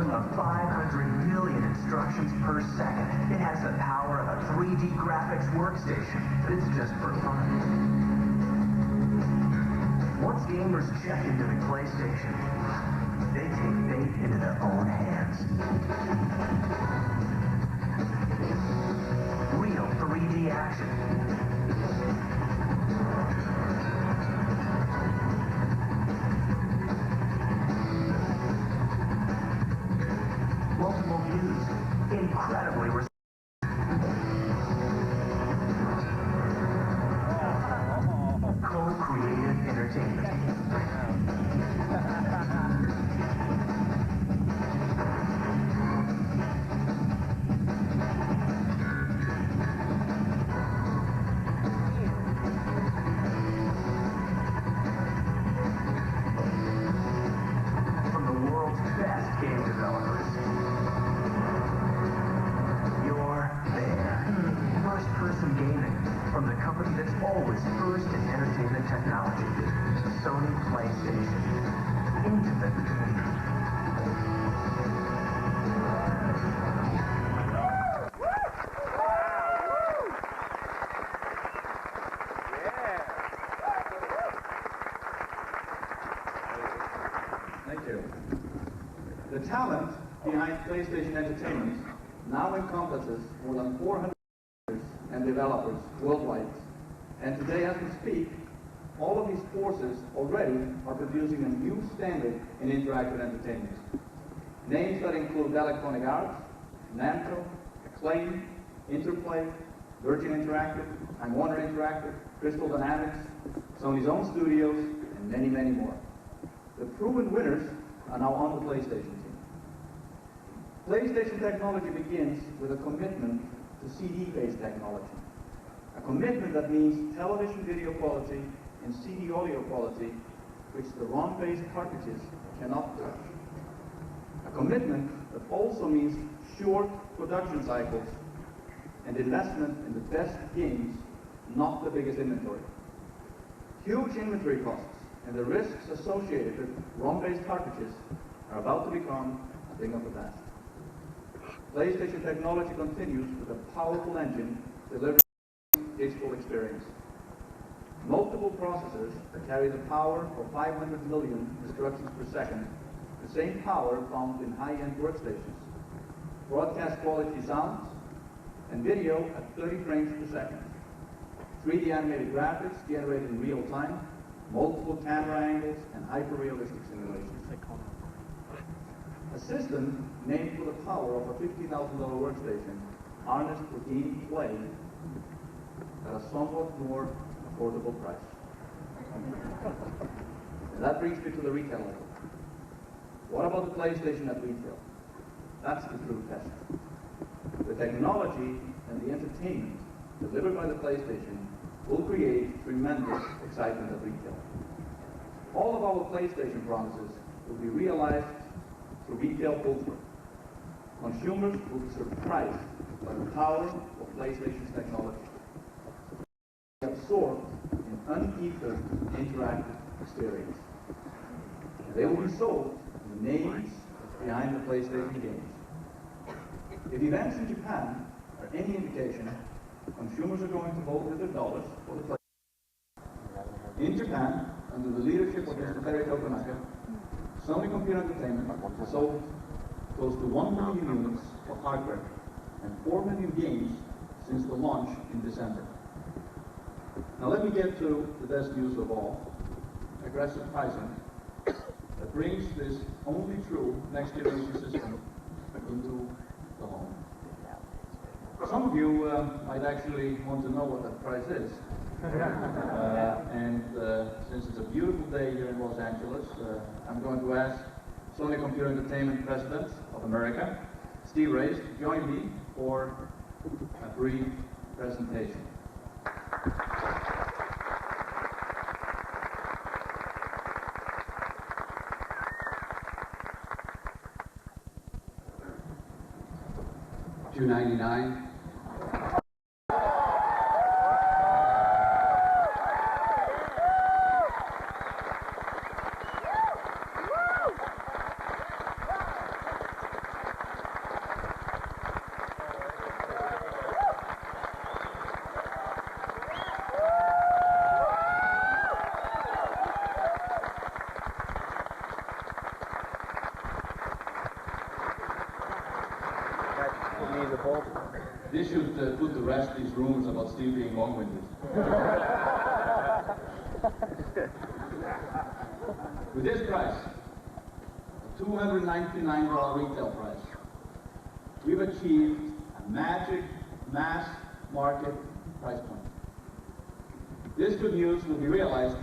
Of 500 million instructions per second. It has the power of a 3D graphics workstation, but it's just for fun. Once gamers check into the PlayStation, they take fate into their own hands. Real 3D action. Multiple views, incredibly co-creative entertainment. From the world's best game developers. First-person gaming from the company that's always first in entertainment technology, Sony PlayStation. Intimate gaming. Thank you. The talent behind PlayStation Entertainment now encompasses more than 400 and developers worldwide. And today, as we speak, all of these forces already are producing a new standard in interactive entertainment. Names that include Electronic Arts, Namco, Acclaim, Interplay, Virgin Interactive, Time Warner Interactive, Crystal Dynamics, Sony's own studios, and many, many more. The proven winners are now on the PlayStation team. PlayStation technology begins with a commitment to CD-based technology. A commitment that means television video quality and CD audio quality, which the ROM-based cartridges cannot touch. A commitment that also means short production cycles and investment in the best games, not the biggest inventory. Huge inventory costs and the risks associated with ROM-based cartridges are about to become a thing of the past. PlayStation technology continues with a powerful engine delivering digital experience. Multiple processors that carry the power of 500 million instructions per second, the same power found in high-end workstations. Broadcast quality sound and video at 30 frames per second. 3D animated graphics generated in real time, multiple camera angles, and hyper-realistic simulations. A system named for the power of a $50,000 workstation, harnessed for game play at a somewhat more affordable price. And that brings me to the retail level. What about the PlayStation at retail? That's the true test. The technology and the entertainment delivered by the PlayStation will create tremendous excitement at retail. All of our PlayStation promises will be realized through retail pull-through. Consumers will be surprised by the power of PlayStation's technology, absorbed in unequal interactive experience. And they will be sold in the names behind the PlayStation games. If events in Japan are any indication, consumers are going to vote with their dollars for the PlayStation. In Japan, under the leadership of Mr. Terry Tokonaka, Sony Computer Entertainment sold close to 1 million units of hardware and 4 million games since the launch in December. Now let me get to the best news of all, aggressive pricing that brings this only true next-generation system into the home. Some of you might actually want to know what that price is. Since it's a beautiful day here in Los Angeles, I'm going to ask Sony Computer Entertainment President of America, Steve Race, to join me for a brief presentation. $299. This should put to rest these rumors about Steve being long-winded. With this price, a $299 retail price, we've achieved a magic mass market price point. This good news will be realized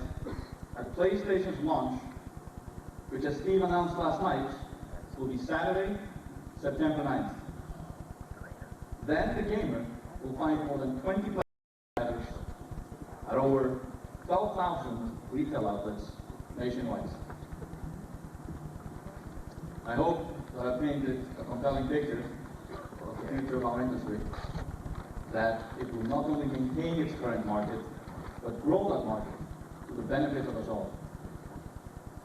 at PlayStation's launch, which, as Steve announced last night, will be Saturday, September 9th. Then the gamer will find more than 20 titles at over 12,000 retail outlets nationwide. I hope that I've painted a compelling picture of the future of our industry, that it will not only maintain its current market, but grow that market to the benefit of us all.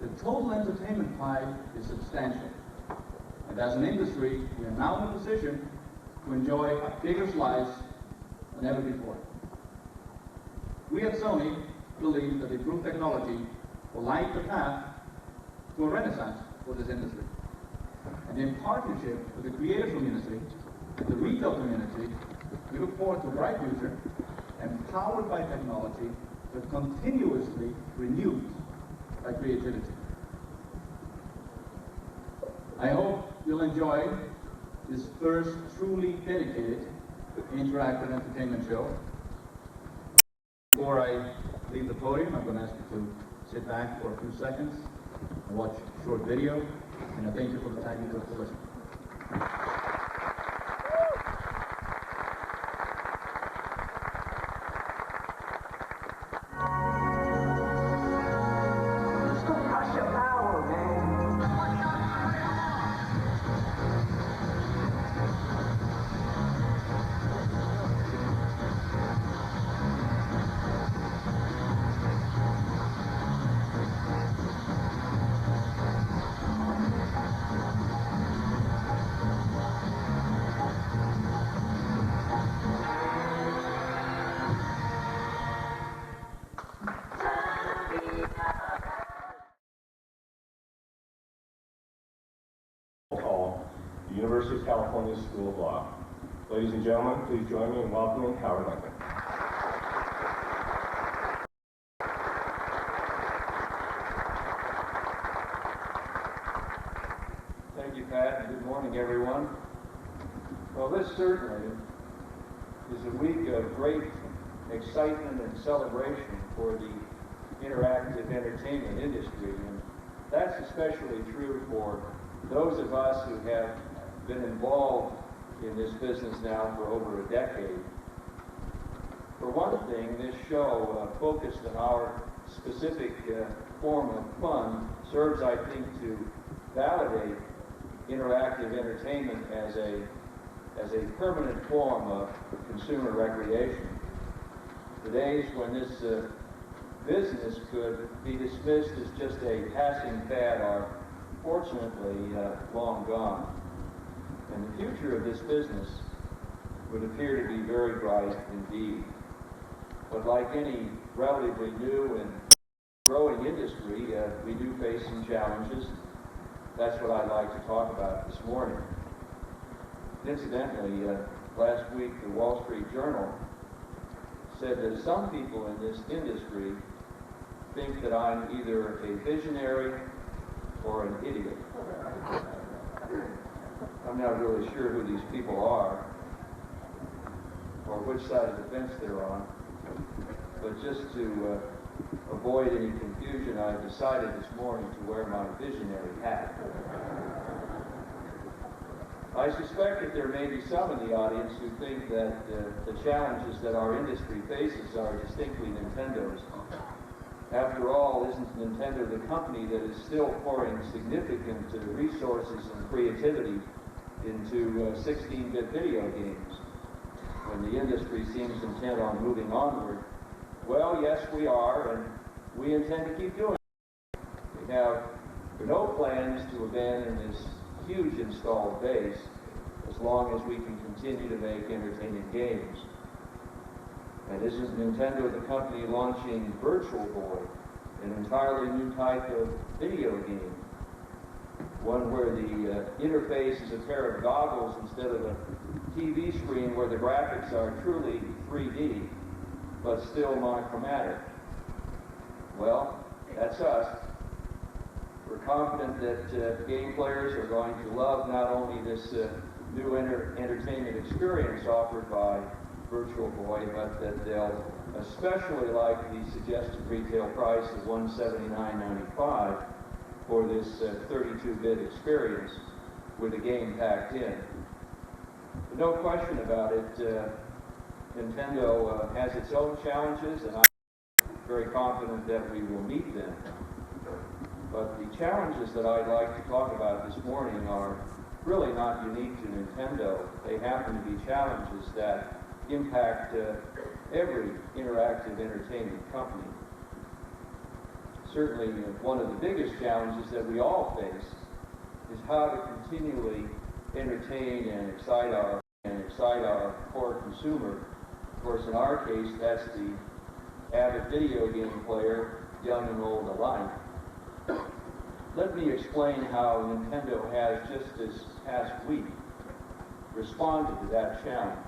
The total entertainment pie is substantial, and as an industry, we are now in a position to enjoy a bigger slice than ever before. We at Sony believe that improved technology will light the path to a renaissance for this industry. And in partnership with the creative community and the retail community, we look forward to a bright future empowered by technology but continuously renewed by creativity. I hope you'll enjoy this first truly dedicated interactive entertainment show. Before I leave the podium, I'm going to ask you to sit back for a few seconds and watch a short video, and I thank you for the time you took to listen. The University of California School of Law. Ladies and gentlemen, please join me in welcoming Howard Lincoln. Thank you, Pat, and good morning, everyone. Well, this certainly is a week of great excitement and celebration for the interactive entertainment industry, and that's especially true for those of us who have been involved in this business now for over a decade. For one thing, this show focused on our specific form of fun serves, I think, to validate interactive entertainment as a permanent form of consumer recreation. The days when this business could be dismissed as just a passing fad are fortunately long gone. And the future of this business would appear to be very bright indeed. But like any relatively new and growing industry, we do face some challenges. That's what I'd like to talk about this morning. Incidentally, last week the Wall Street Journal said that some people in this industry think that I'm either a visionary or an idiot. I'm not really sure who these people are or which side of the fence they're on, but just to avoid any confusion, I decided this morning to wear my visionary hat. I suspect that there may be some in the audience who think that the challenges that our industry faces are distinctly Nintendo's. After all, isn't Nintendo the company that is still pouring significant resources and creativity into 16-bit video games, when the industry seems intent on moving onward? Well, yes, we are, and we intend to keep doing it. We have no plans to abandon this huge installed base as long as we can continue to make entertaining games. And isn't Nintendo the company launching Virtual Boy, an entirely new type of video game? One where the interface is a pair of goggles instead of a TV screen where the graphics are truly 3D, but still monochromatic. Well, that's us. We're confident that game players are going to love not only this new entertainment experience offered by Virtual Boy, but that they'll especially like the suggested retail price of $179.95 for this 32-bit experience with a game packed in. But no question about it, Nintendo has its own challenges, and I'm very confident that we will meet them. But the challenges that I'd like to talk about this morning are really not unique to Nintendo. They happen to be challenges that impact every interactive entertainment company. Certainly, one of the biggest challenges that we all face is how to continually entertain and excite our core consumer. Of course, in our case, that's the avid video game player, young and old alike. Let me explain how Nintendo has, just this past week, responded to that challenge.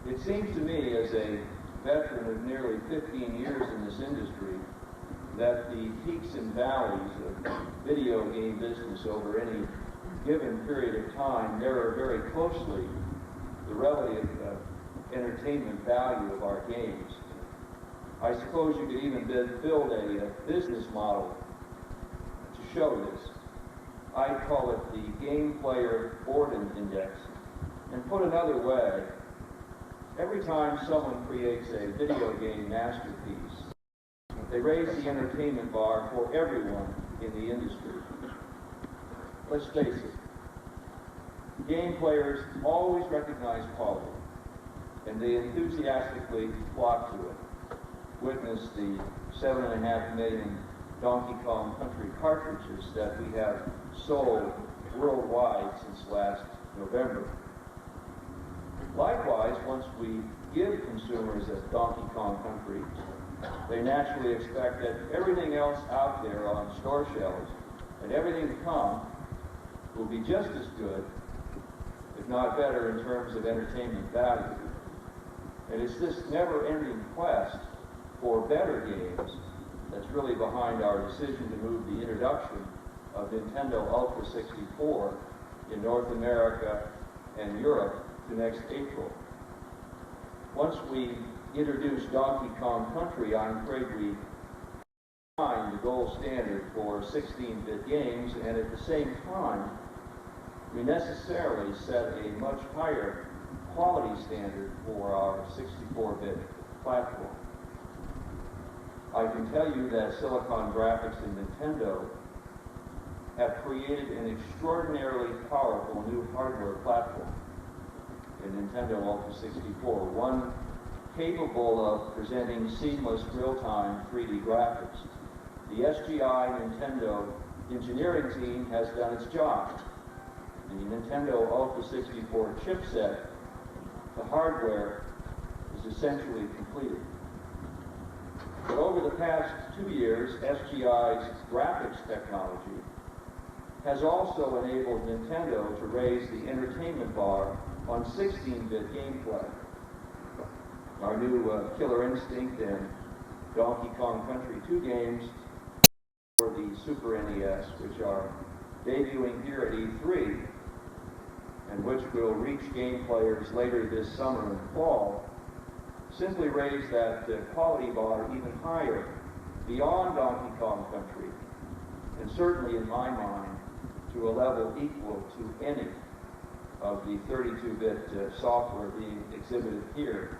It seems to me, as a veteran of nearly 15 years in this industry, that the peaks and valleys of video game business over any given period of time mirror very closely the relative entertainment value of our games. I suppose you could even build a business model to show this. I call it the Game Player Boredom Index. And put another way, every time someone creates a video game masterpiece, they raise the entertainment bar for everyone in the industry. Let's face it, game players always recognize quality, and they enthusiastically flock to it. Witness the 7.5 million Donkey Kong Country cartridges that we have sold worldwide since last November. Likewise, once we give consumers a Donkey Kong Country, they naturally expect that everything else out there on store shelves and everything to come will be just as good, if not better, in terms of entertainment value. And it's this never-ending quest for better games that's really behind our decision to move the introduction of Nintendo Ultra 64 in North America and Europe to next April. Once we introduce Donkey Kong Country, I'm afraid we find the gold standard for 16-bit games, and at the same time, we necessarily set a much higher quality standard for our 64-bit platform. I can tell you that Silicon Graphics and Nintendo have created an extraordinarily powerful new hardware platform in Nintendo Ultra 64, one capable of presenting seamless real-time 3D graphics. The SGI Nintendo engineering team has done its job. The Nintendo Ultra 64 chipset, the hardware, is essentially completed. But over the past 2 years, SGI's graphics technology has also enabled Nintendo to raise the entertainment bar on 16-bit gameplay. Our new Killer Instinct and Donkey Kong Country 2 games for the Super NES, which are debuting here at E3, and which will reach game players later this summer and fall, simply raise that quality bar even higher, beyond Donkey Kong Country, and certainly in my mind, to a level equal to any of the 32-bit software being exhibited here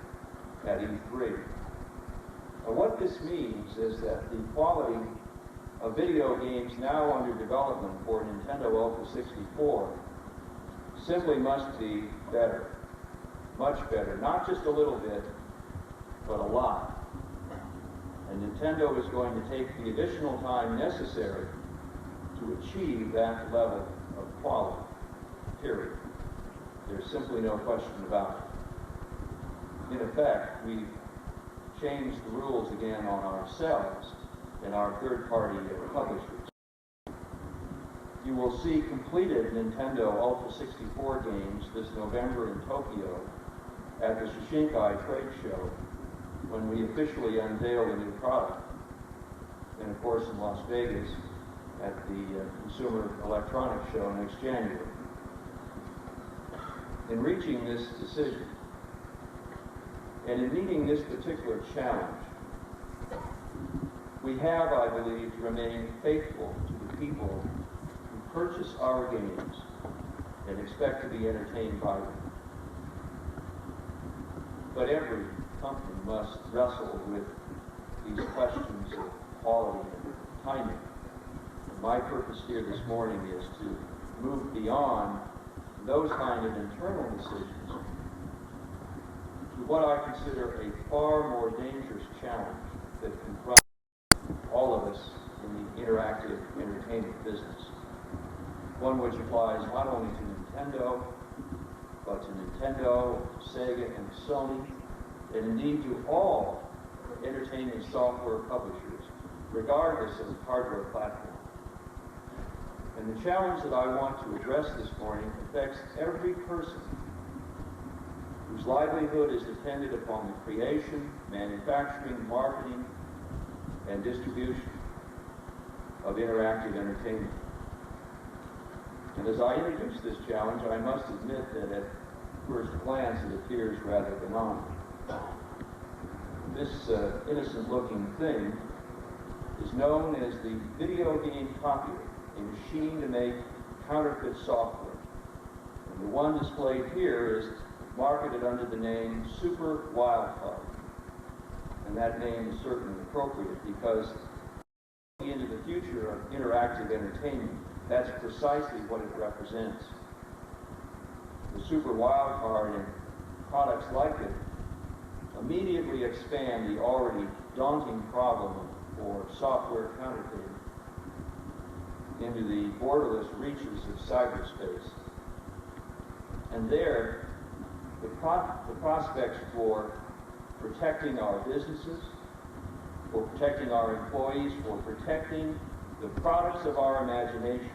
at E3. What this means is that the quality of video games now under development for Nintendo Ultra 64 simply must be better, much better, not just a little bit, but a lot. And Nintendo is going to take the additional time necessary to achieve that level of quality, period. There's simply no question about it. In effect, we've changed the rules again on ourselves and our third-party publishers. You will see completed Nintendo Ultra 64 games this November in Tokyo at the Shishinkai trade show, when we officially unveil the new product, and of course in Las Vegas at the Consumer Electronics Show next January. In reaching this decision, and in meeting this particular challenge, we have, I believe, to remain faithful to the people who purchase our games and expect to be entertained by them. But every company must wrestle with these questions of quality and timing. And my purpose here this morning is to move beyond those kind of internal decisions to what I consider a far more dangerous challenge that confronts all of us in the interactive entertainment business. One which applies not only to Nintendo, but to Nintendo, Sega, and Sony, and indeed to all entertainment software publishers, regardless of the hardware platform. And the challenge that I want to address this morning affects every person whose livelihood is dependent upon the creation, manufacturing, marketing, and distribution of interactive entertainment. And as I introduce this challenge, I must admit that at first glance it appears rather benign. This innocent-looking thing is known as the video game copier, a machine to make counterfeit software. And the one displayed here is marketed under the name Super Wildcard. And that name is certainly appropriate because into the future of interactive entertainment, that's precisely what it represents. The Super Wildcard and products like it immediately expand the already daunting problem for software counterfeiting into the borderless reaches of cyberspace. And there, the prospects for protecting our businesses, for protecting our employees, for protecting the products of our imagination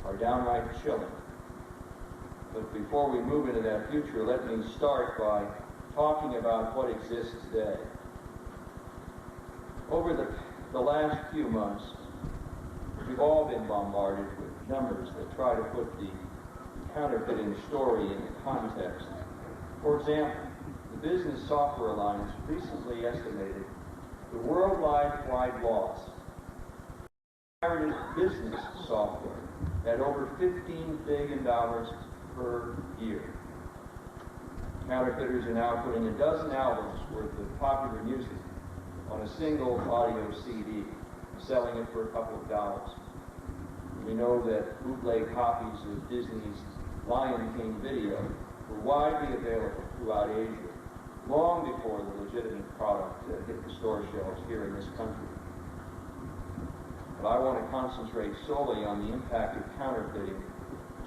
are downright chilling. But before we move into that future, let me start by talking about what exists today. Over the last few months, we've all been bombarded with numbers that try to put the counterfeiting story into context. For example, the Business Software Alliance recently estimated the worldwide loss pirated business software at over $15 billion per year. Counterfeiters are now putting a dozen albums worth of popular music on a single audio CD, selling it for a couple of dollars. We know that bootleg copies of Disney's Lion King video were widely available throughout Asia, long before the legitimate product hit the store shelves here in this country. But I want to concentrate solely on the impact of counterfeiting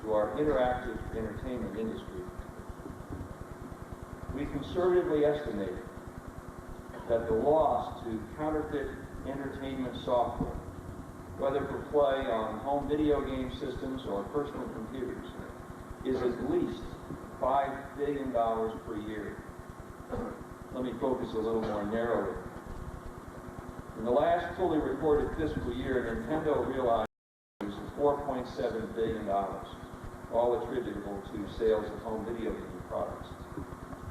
to our interactive entertainment industry. We conservatively estimate that the loss to counterfeit entertainment software, whether for play on home video game systems or personal computers, is at least $5 billion per year. Let me focus a little more narrowly. In the last fully reported fiscal year, Nintendo realized $4.7 billion, all attributable to sales of home video game products.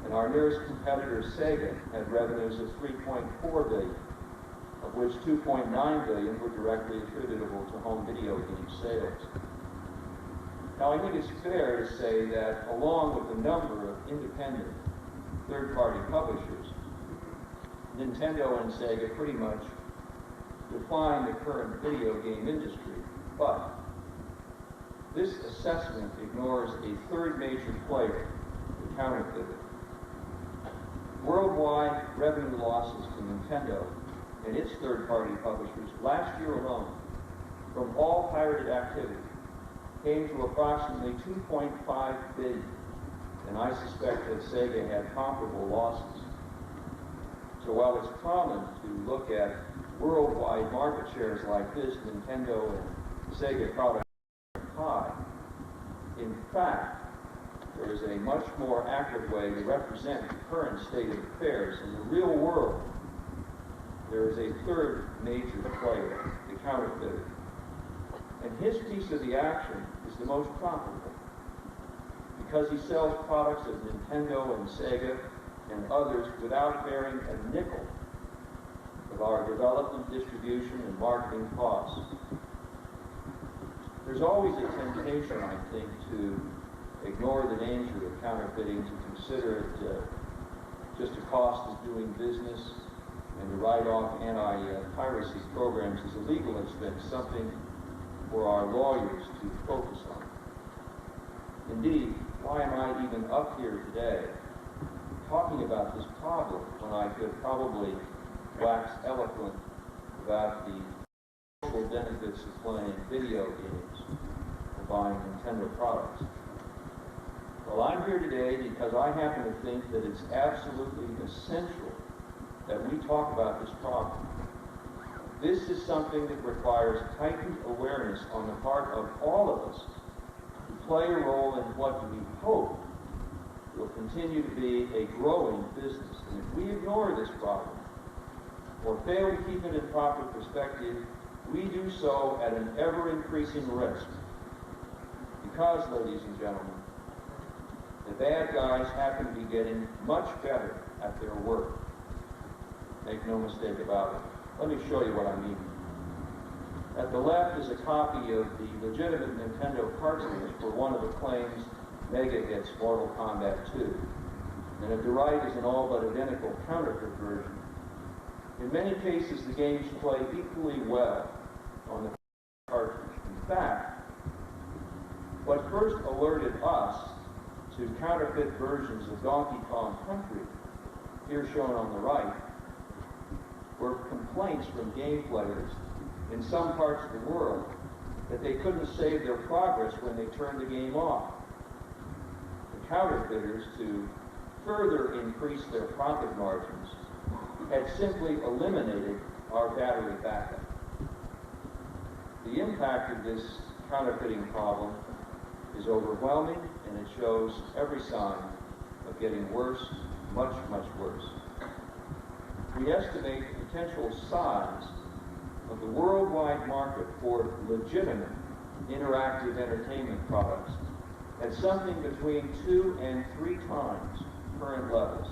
And our nearest competitor, Sega, had revenues of $3.4 billion, of which $2.9 billion were directly attributable to home video game sales. Now, I think it's fair to say that along with a number of independent third-party publishers, Nintendo and Sega pretty much define the current video game industry, but this assessment ignores a third major player, the counterfeiter. Worldwide revenue losses to Nintendo and its third-party publishers last year alone from all pirated activity came to approximately $2.5 billion, and I suspect that Sega had comparable losses. So while it's common to look at worldwide market shares like this, Nintendo and Sega products are high, in fact, there is a much more accurate way to represent the current state of affairs. In the real world, there is a third major player, the counterfeiter. And his piece of the action is the most profitable, because he sells products of Nintendo and Sega and others without bearing a nickel of our development, distribution, and marketing costs. There's always a temptation, I think, to ignore the danger of counterfeiting, to consider it just a cost of doing business, and to write off anti-piracy programs as a legal expense, something for our lawyers to focus on. Indeed, why am I even up here today talking about this problem when I could probably wax eloquent about the social benefits of playing video games or buying Nintendo products? Well, I'm here today because I happen to think that it's absolutely essential that we talk about this problem. This is something that requires heightened awareness on the part of all of us to play a role in what we hope will continue to be a growing business. And if we ignore this problem or fail to keep it in proper perspective, we do so at an ever-increasing risk. Because, ladies and gentlemen, the bad guys happen to be getting much better at their work. Make no mistake about it. Let me show you what I mean. At the left is a copy of the legitimate Nintendo cartridge for one of the claims mega hits Mortal Kombat 2. And at the right is an all but identical counterfeit version. In many cases, the games play equally well on the cartridge. In fact, what first alerted us to counterfeit versions of Donkey Kong Country, here shown on the right, were complaints from game players in some parts of the world that they couldn't save their progress when they turned the game off. The counterfeiters, to further increase their profit margins, had simply eliminated our battery backup. The impact of this counterfeiting problem is overwhelming, and it shows every sign of getting worse, much, much worse. We estimate the potential size of the worldwide market for legitimate interactive entertainment products at something between 2 and 3 times current levels.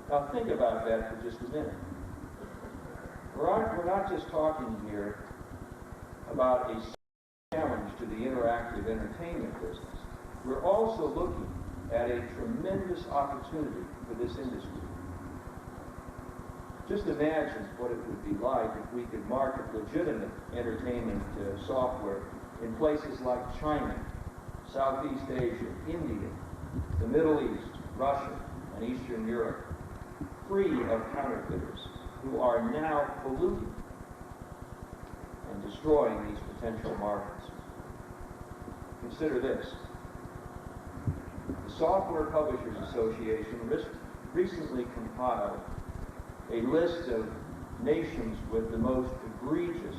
Now think about that for just a minute. We're not just talking here about a challenge to the interactive entertainment business, we're also looking at a tremendous opportunity for this industry. Just imagine what it would be like if we could market legitimate entertainment software in places like China, Southeast Asia, India, the Middle East, Russia, and Eastern Europe, free of counterfeiters who are now polluting and destroying these potential markets. Consider this. The Software Publishers Association recently compiled a list of nations with the most egregious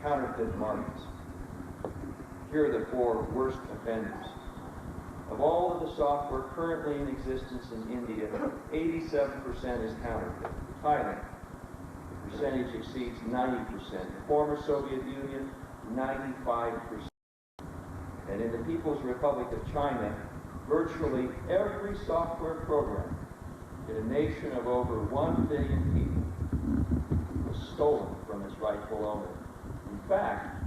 counterfeit markets. Here are the 4 worst offenders. Of all of the software currently in existence in India, 87% is counterfeit. Thailand, the percentage exceeds 90%. The former Soviet Union, 95%. And in the People's Republic of China, virtually every software program in a nation of over 1 billion people was stolen from its rightful owner. In fact,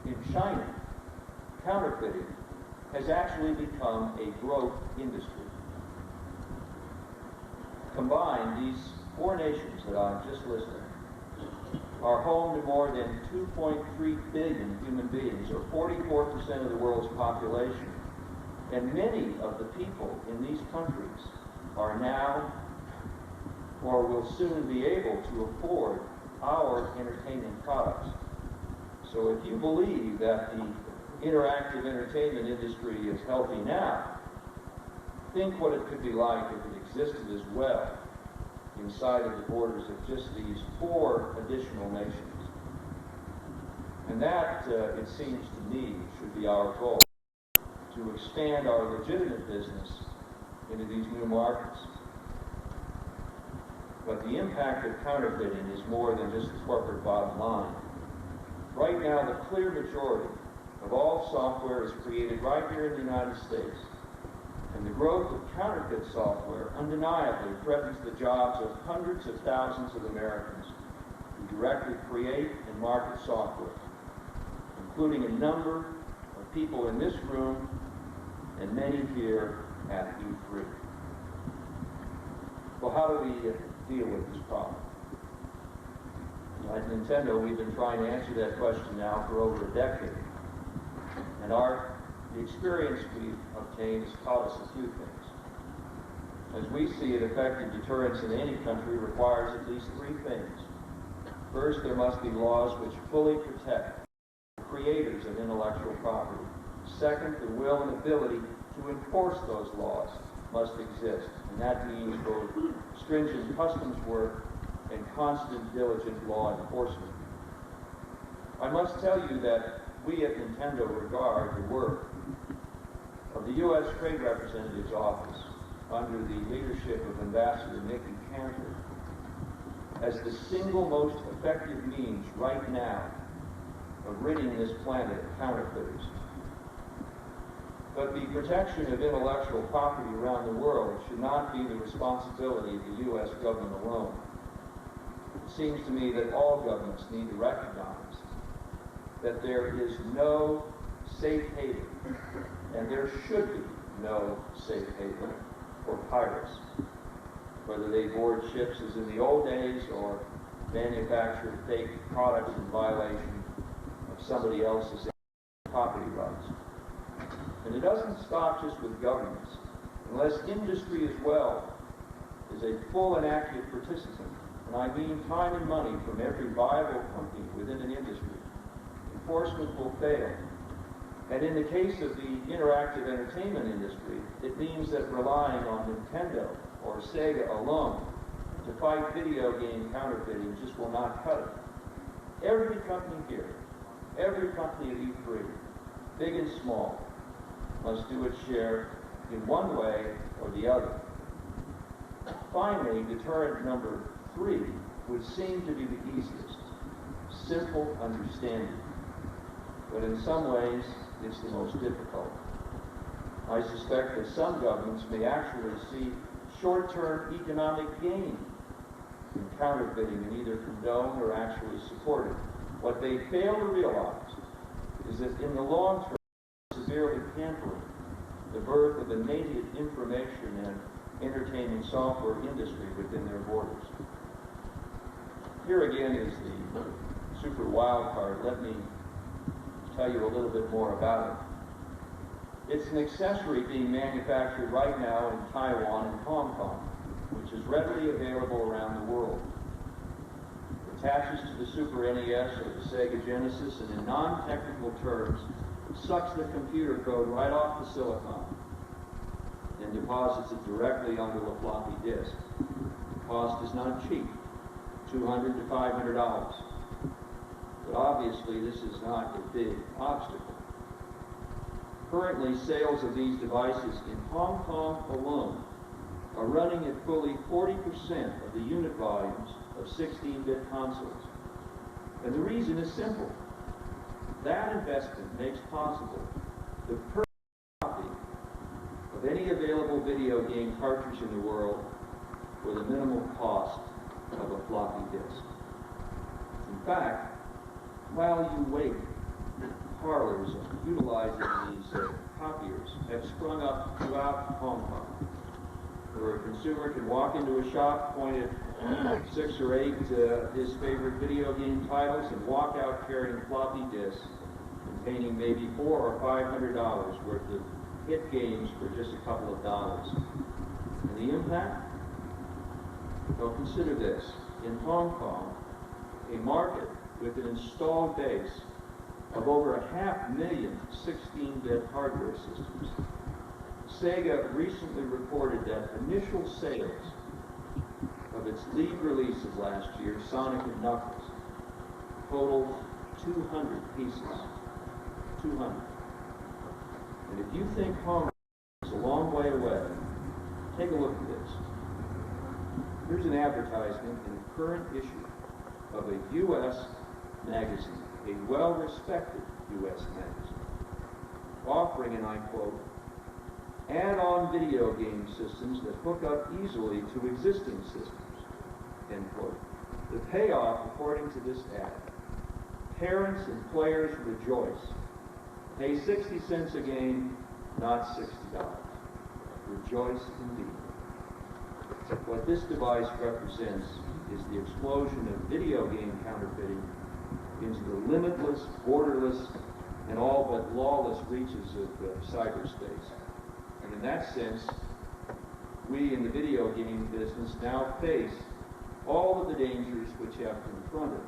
in China, counterfeiting has actually become a growth industry. Combined, these 4 nations that I've just listed are home to more than 2.3 billion human beings, or 44% of the world's population. And many of the people in these countries are now or will soon be able to afford our entertainment products. So if you believe that the interactive entertainment industry is healthy now, think what it could be like if it existed as well inside of the borders of just these 4 additional nations. And that, it seems to me, should be our goal, to expand our legitimate business into these new markets. But the impact of counterfeiting is more than just the corporate bottom line. Right now, the clear majority of all software is created right here in the United States. And the growth of counterfeit software undeniably threatens the jobs of hundreds of thousands of Americans who directly create and market software, including a number of people in this room and many here at E3. Well, how do we deal with this problem? At Nintendo, we've been trying to answer that question now for over a decade. And the experience we've obtained has taught us a few things. As we see it, effective deterrence in any country requires at least 3 things. First, there must be laws which fully protect the creators of intellectual property. Second, the will and ability to enforce those laws must exist. And that means both stringent customs work and constant, diligent law enforcement. I must tell you that we at Nintendo regard the work of the U.S. Trade Representative's Office under the leadership of Ambassador Mickey Cantor as the single most effective means right now of ridding this planet of counterfeiters. But the protection of intellectual property around the world should not be the responsibility of the U.S. government alone. It seems to me that all governments need to recognize that there is no safe haven, and there should be no safe haven for pirates, whether they board ships as in the old days or manufacture fake products in violation of somebody else's property rights. And it doesn't stop just with governments. Unless industry as well is a full and active participant, and I mean time and money from every viable company within an industry, enforcement will fail. And in the case of the interactive entertainment industry, it means that relying on Nintendo or Sega alone to fight video game counterfeiting just will not cut it. Every company here, every company at E3, big and small, must do its share in one way or the other. Finally, deterrent number 3 would seem to be the easiest: simple understanding. But in some ways, it's the most difficult. I suspect that some governments may actually see short-term economic gain in counterfeiting and either condone or actually support it. What they fail to realize is that in the long term, severely hampering the birth of a native information and entertainment software industry within their borders. Here again is the super wild card. Let me tell you a little bit more about it. It's an accessory being manufactured right now in Taiwan and Hong Kong, which is readily available around the world. It attaches to the Super NES or the Sega Genesis, and in non-technical terms, sucks the computer code right off the silicon and deposits it directly onto a floppy disk. The cost is not cheap, $200 to $500. But obviously this is not a big obstacle. Currently, sales of these devices in Hong Kong alone are running at fully 40% of the unit volumes of 16-bit consoles. And the reason is simple. That investment makes possible the perfect copy of any available video game cartridge in the world with a minimal cost of a floppy disk. In fact, while you wait, parlors utilizing these copiers have sprung up throughout Hong Kong, where a consumer can walk into a shop, point at 6 or 8 his favorite video game titles, and walk out carrying floppy disks containing maybe $400 or $500 worth of hit games for just a couple of dollars. And the impact? Well, consider this. In Hong Kong, a market with an installed base of over 500,000 16-bit hardware systems, Sega recently reported that initial sales of its lead releases last year, Sonic and Knuckles, totaled 200 pieces. 200. And if you think Hong Kong is a long way away, take a look at this. Here's an advertisement in a current issue of a U.S. magazine, a well-respected U.S. magazine, offering, and I quote, add-on video game systems that hook up easily to existing systems, end quote. The payoff, according to this ad, parents and players rejoice. Pay 60 cents a game, not $60. Rejoice indeed. What this device represents is the explosion of video game counterfeiting into the limitless, borderless, and all but lawless reaches of cyberspace. And in that sense, we in the video game business now face all of the dangers which have confronted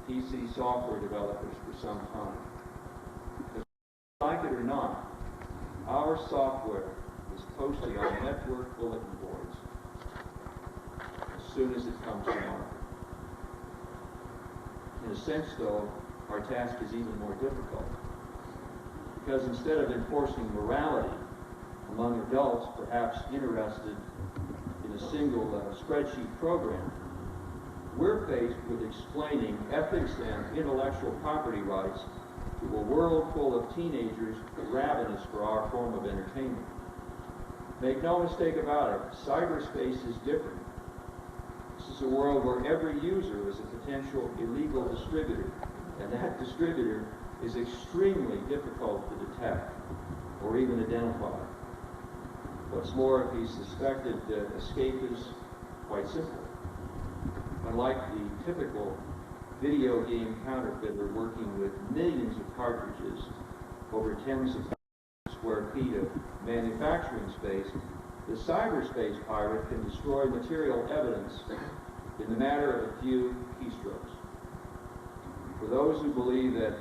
PC software developers for some time. Like it or not, our software is posted on network bulletin boards as soon as it comes to market. In a sense, though, our task is even more difficult, because instead of enforcing morality among adults perhaps interested in a single spreadsheet program, we're faced with explaining ethics and intellectual property rights to a world full of teenagers ravenous for our form of entertainment. Make no mistake about it, cyberspace is different. This is a world where every user is a potential illegal distributor, and that distributor is extremely difficult to detect or even identify. What's more, if he's suspected, escape is quite simple. Unlike the typical video game counterfeiter working with millions of cartridges over tens of thousands of square feet of manufacturing space, the cyberspace pirate can destroy material evidence in the matter of a few keystrokes. For those who believe that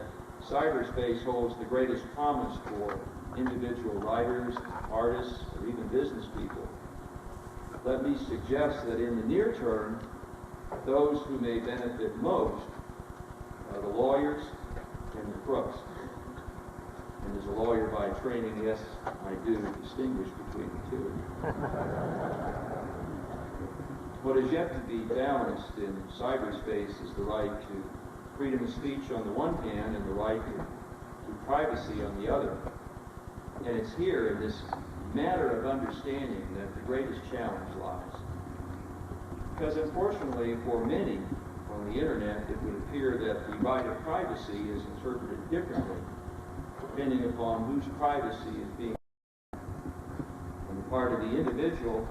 cyberspace holds the greatest promise for individual writers, artists, or even business people, let me suggest that in the near term, those who may benefit most are the lawyers and the crooks. And as a lawyer by training, yes, I do distinguish between the two. What is yet to be balanced in cyberspace is the right to freedom of speech on the one hand and the right to privacy on the other. And it's here in this matter of understanding that the greatest challenge lies. Because unfortunately for many, on the internet, it would appear that the right of privacy is interpreted differently, depending upon whose privacy is being. On the part of the individual,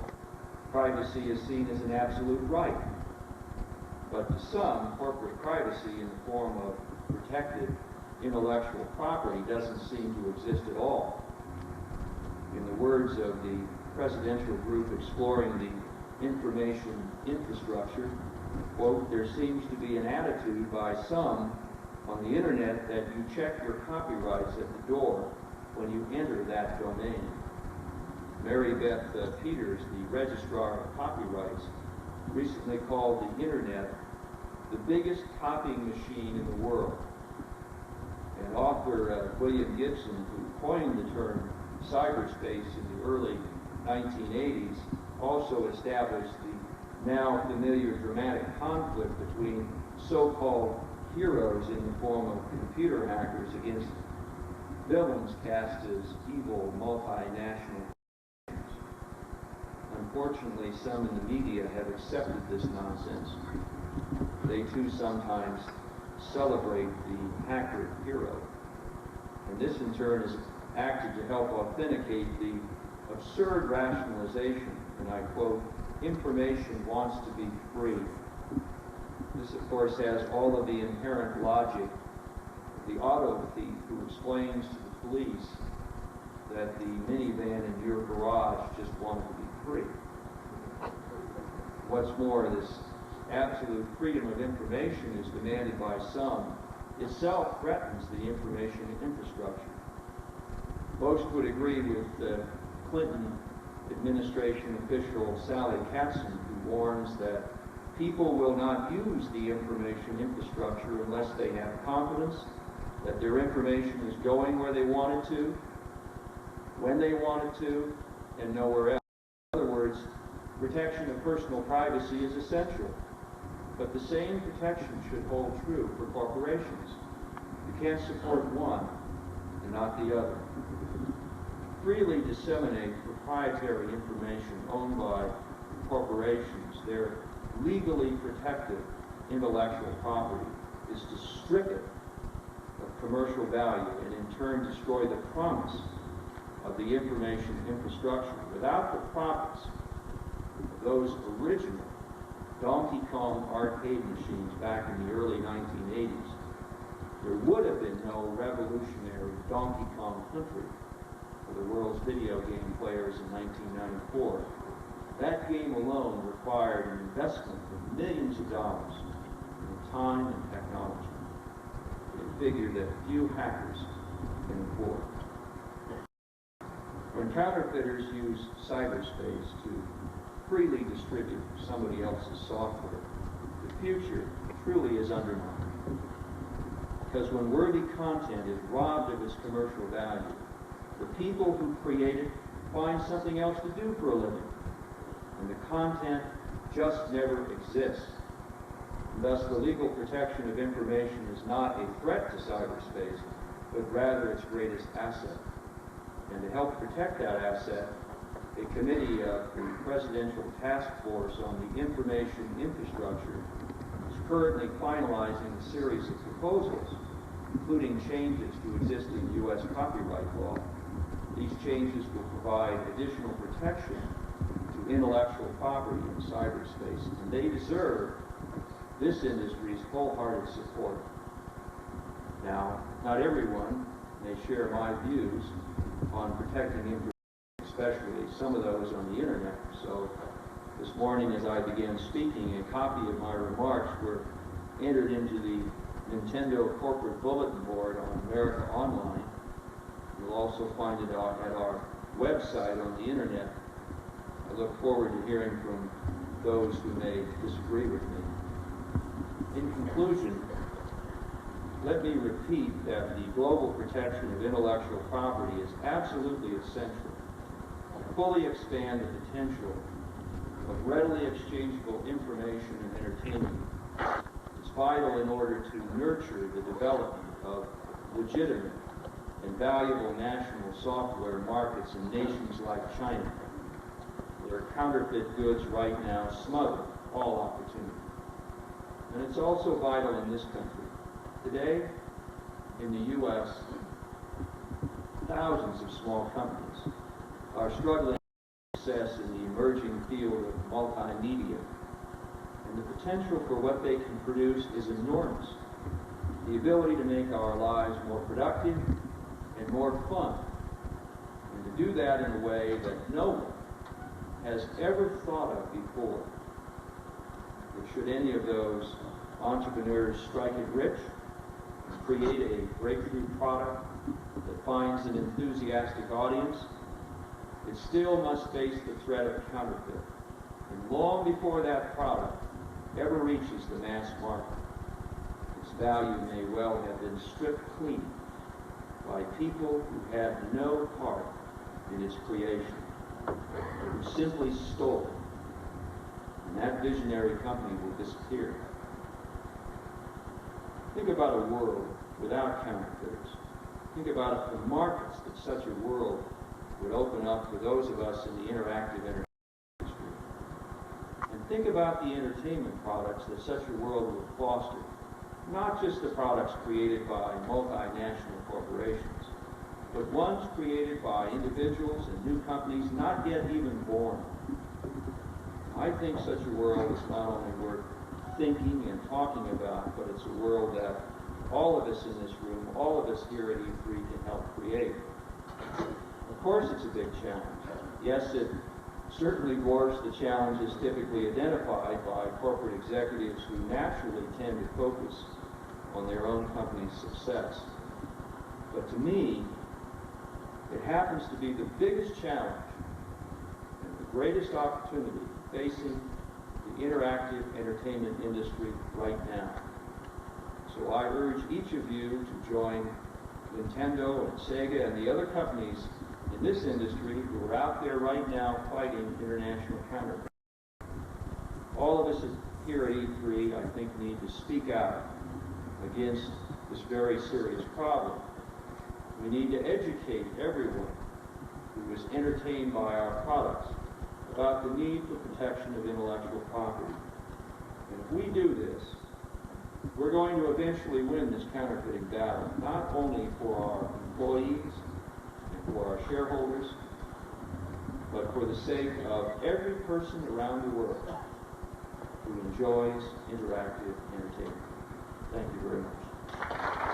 privacy is seen as an absolute right. But to some, corporate privacy in the form of protected intellectual property doesn't seem to exist at all. In the words of the presidential group exploring the information infrastructure, quote, there seems to be an attitude by some on the internet that you check your copyrights at the door when you enter that domain. Mary Beth Peters, the registrar of copyrights, recently called the internet the biggest copying machine in the world. And author William Gibson, who coined the term cyberspace in the early 1980s, also established the now familiar dramatic conflict between so-called heroes in the form of computer hackers against villains cast as evil multinational. Unfortunately, some in the media have accepted this nonsense. They too sometimes celebrate the hacker hero. And this in turn has acted to help authenticate the absurd rationalization, and I quote, information wants to be free. This, of course, has all of the inherent logic of the auto thief who explains to the police that the minivan in your garage just wanted to be free. What's more, this absolute freedom of information is demanded by some. Itself threatens the information infrastructure. Most would agree with Clinton administration official Sally Katson, who warns that people will not use the information infrastructure unless they have confidence that their information is going where they want it to, when they want it to, and nowhere else. In other words, protection of personal privacy is essential, but the same protection should hold true for corporations. You can't support one and not the other. Freely disseminate proprietary information owned by corporations, their legally protected intellectual property, is to strip it of commercial value and in turn destroy the promise of the information infrastructure. Without the profits of those original Donkey Kong arcade machines back in the early 1980s, there would have been no revolutionary Donkey Kong Country for the world's video game players in 1994. That game alone required an investment of millions of dollars in time and technology, a figure that few hackers can afford. When counterfeiters use cyberspace to freely distribute somebody else's software, the future truly is undermined. Because when worthy content is robbed of its commercial value, the people who create it find something else to do for a living, and the content just never exists. And thus, the legal protection of information is not a threat to cyberspace, but rather its greatest asset. And to help protect that asset, a committee of the Presidential Task Force on the Information Infrastructure is currently finalizing a series of proposals, including changes to existing U.S. copyright law. These changes will provide additional protection to intellectual property in cyberspace, and they deserve this industry's wholehearted support. Now, not everyone may share my views on protecting information, especially some of those on the internet. So this morning as I began speaking, a copy of my remarks were entered into the Nintendo corporate bulletin board on America Online. You'll also find it at our website on the internet. I look forward to hearing from those who may disagree with me. In conclusion, let me repeat that the global protection of intellectual property is absolutely essential to fully expand the potential of readily exchangeable information and entertainment. It's vital in order to nurture the development of legitimate and valuable national software markets in nations like China, where counterfeit goods right now smother all opportunity. And it's also vital in this country. Today, in the U.S., thousands of small companies are struggling with success in the emerging field of multimedia. And the potential for what they can produce is enormous. The ability to make our lives more productive and more fun, and to do that in a way that no one has ever thought of before. But should any of those entrepreneurs strike it rich and create a breakthrough product that finds an enthusiastic audience, it still must face the threat of counterfeit. And long before that product ever reaches the mass market, its value may well have been stripped clean by people who had no part in its creation, who simply stole it, and that visionary company will disappear. Think about a world without counterfeiters. Think about the markets that such a world would open up for those of us in the interactive entertainment industry. And think about the entertainment products that such a world would foster. Not just the products created by multinational corporations, but ones created by individuals and new companies not yet even born. I think such a world is not only worth thinking and talking about, but it's a world that all of us in this room, all of us here at E3 can help create. Of course it's a big challenge. Yes, it certainly dwarfs the challenges typically identified by corporate executives who naturally tend to focus on their own company's success. But to me, it happens to be the biggest challenge and the greatest opportunity facing the interactive entertainment industry right now. So I urge each of you to join Nintendo and Sega and the other companies in this industry who are out there right now fighting international counterfeit. All of us here at E3, I think, need to speak out against this very serious problem. We need to educate everyone who is entertained by our products about the need for protection of intellectual property. And if we do this, we're going to eventually win this counterfeiting battle, not only for our employees and for our shareholders, but for the sake of every person around the world who enjoys interactive entertainment. Thank you very much.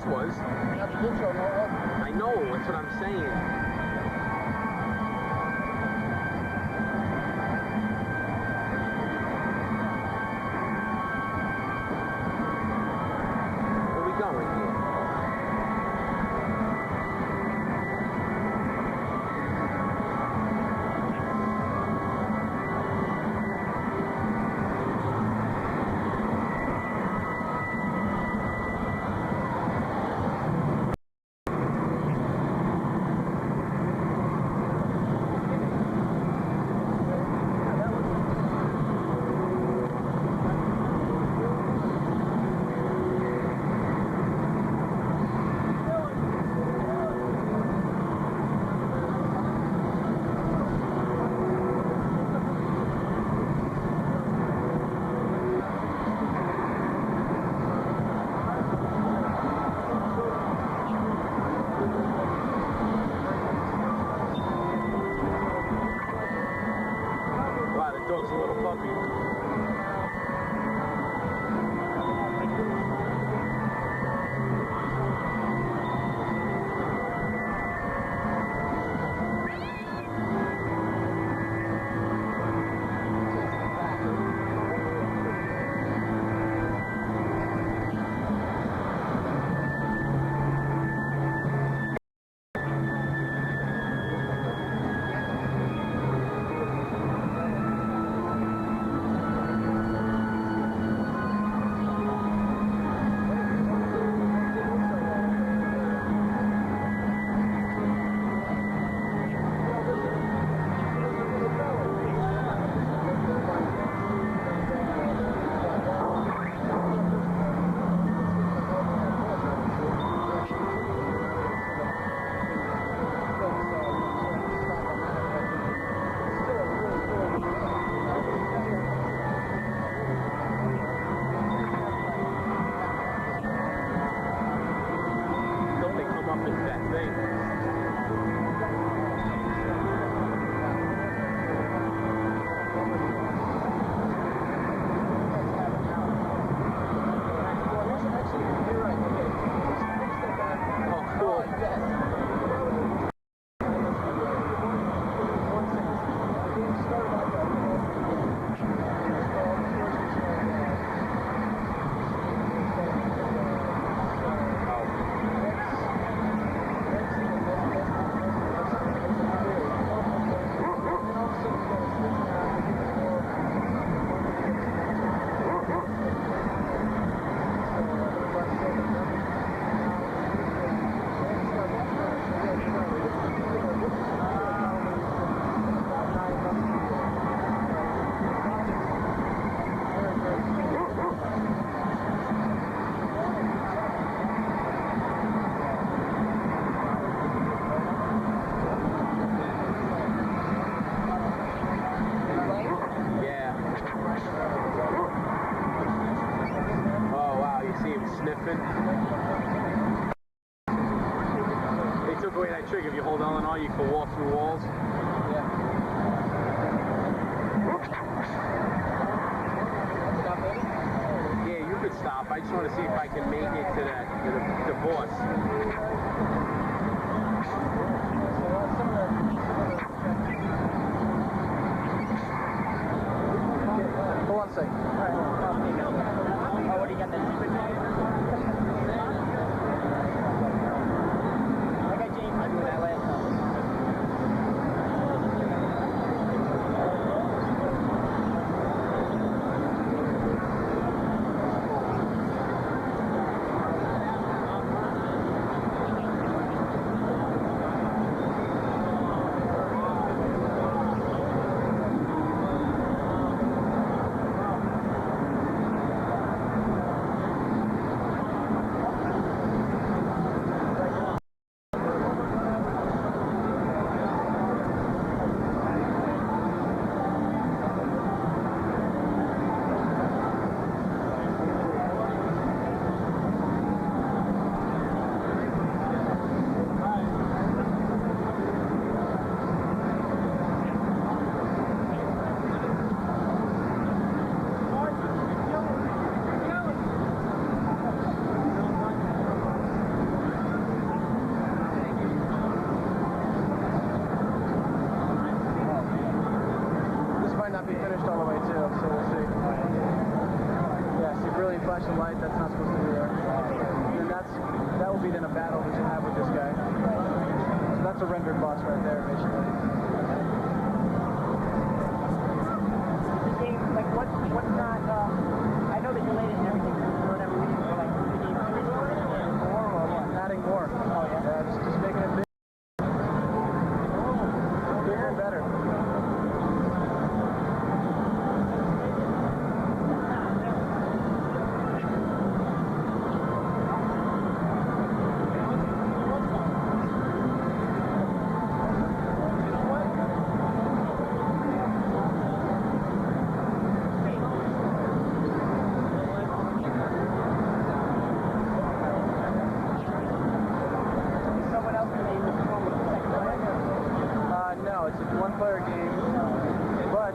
was. I know, that's what I'm saying. Where are we going here? Dog's a little puppy. They took away that trick. If you hold on and on, you can walk through walls. Yeah, you could stop. I just want to see if I can make it to the boss. Hold on a second. All right. Oh, what do you got there? I got James doing that last time. boss right there, basically. The game, like, what's not, I know that you made it and everything for whatever reason, but like, the game adding more or what? Adding more. Oh, yeah? Yeah, just making it big. Bigger and better. No, it's a one-player game, but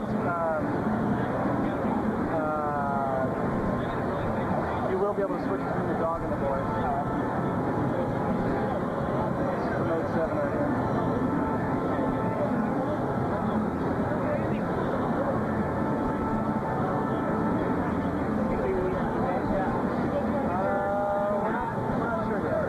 you will be able to switch between the dog and the boy. This is Note 7 right here. We're not sure yet.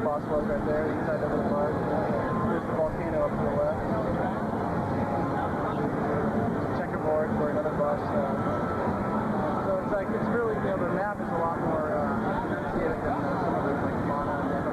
Boss was right there, inside the little bug. There's the volcano up to the left. Checkerboard for another boss. So it's like, it's really, you know, the map is a lot more enunciated than some of the like Mana and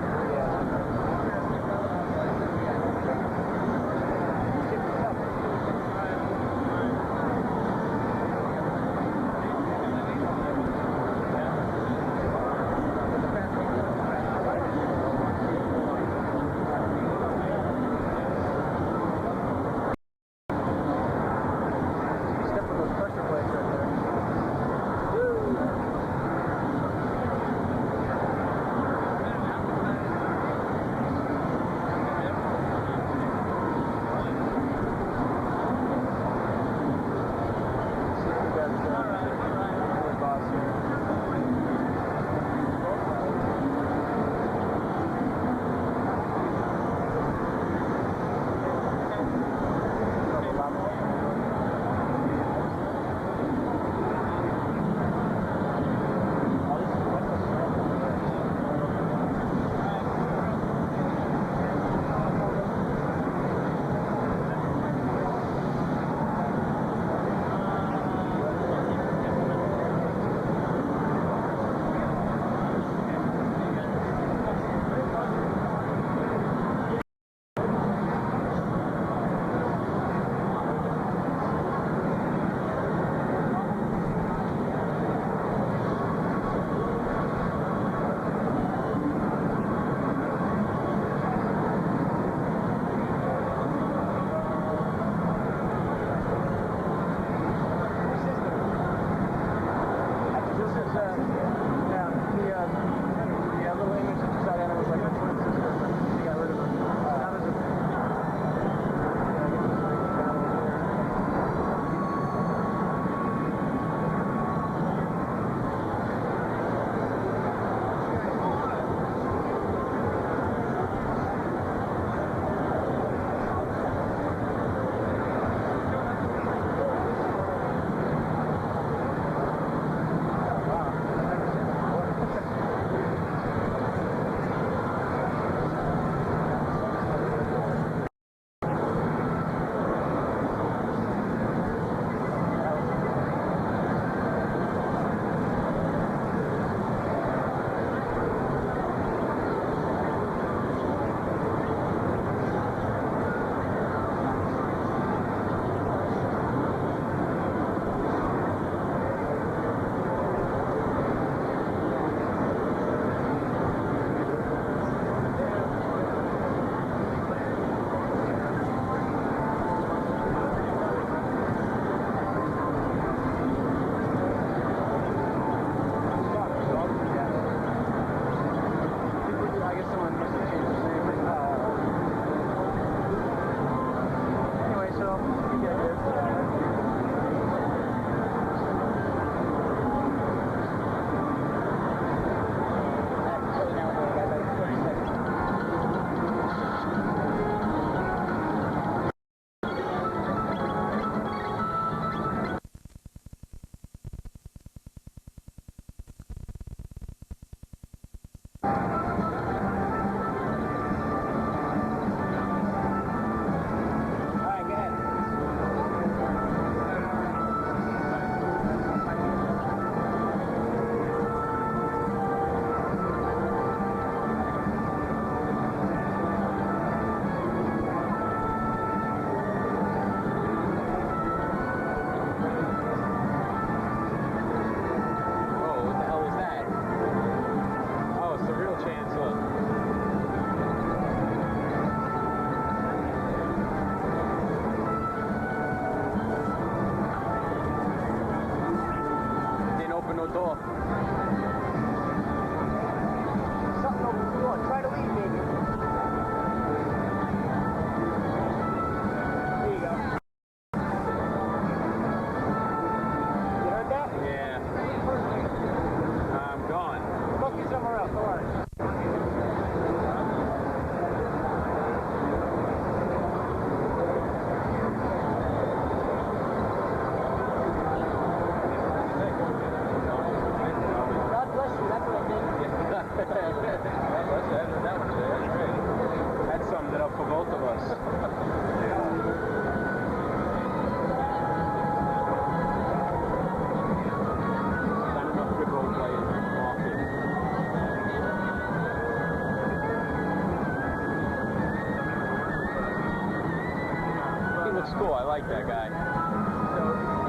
cool. I like that guy. So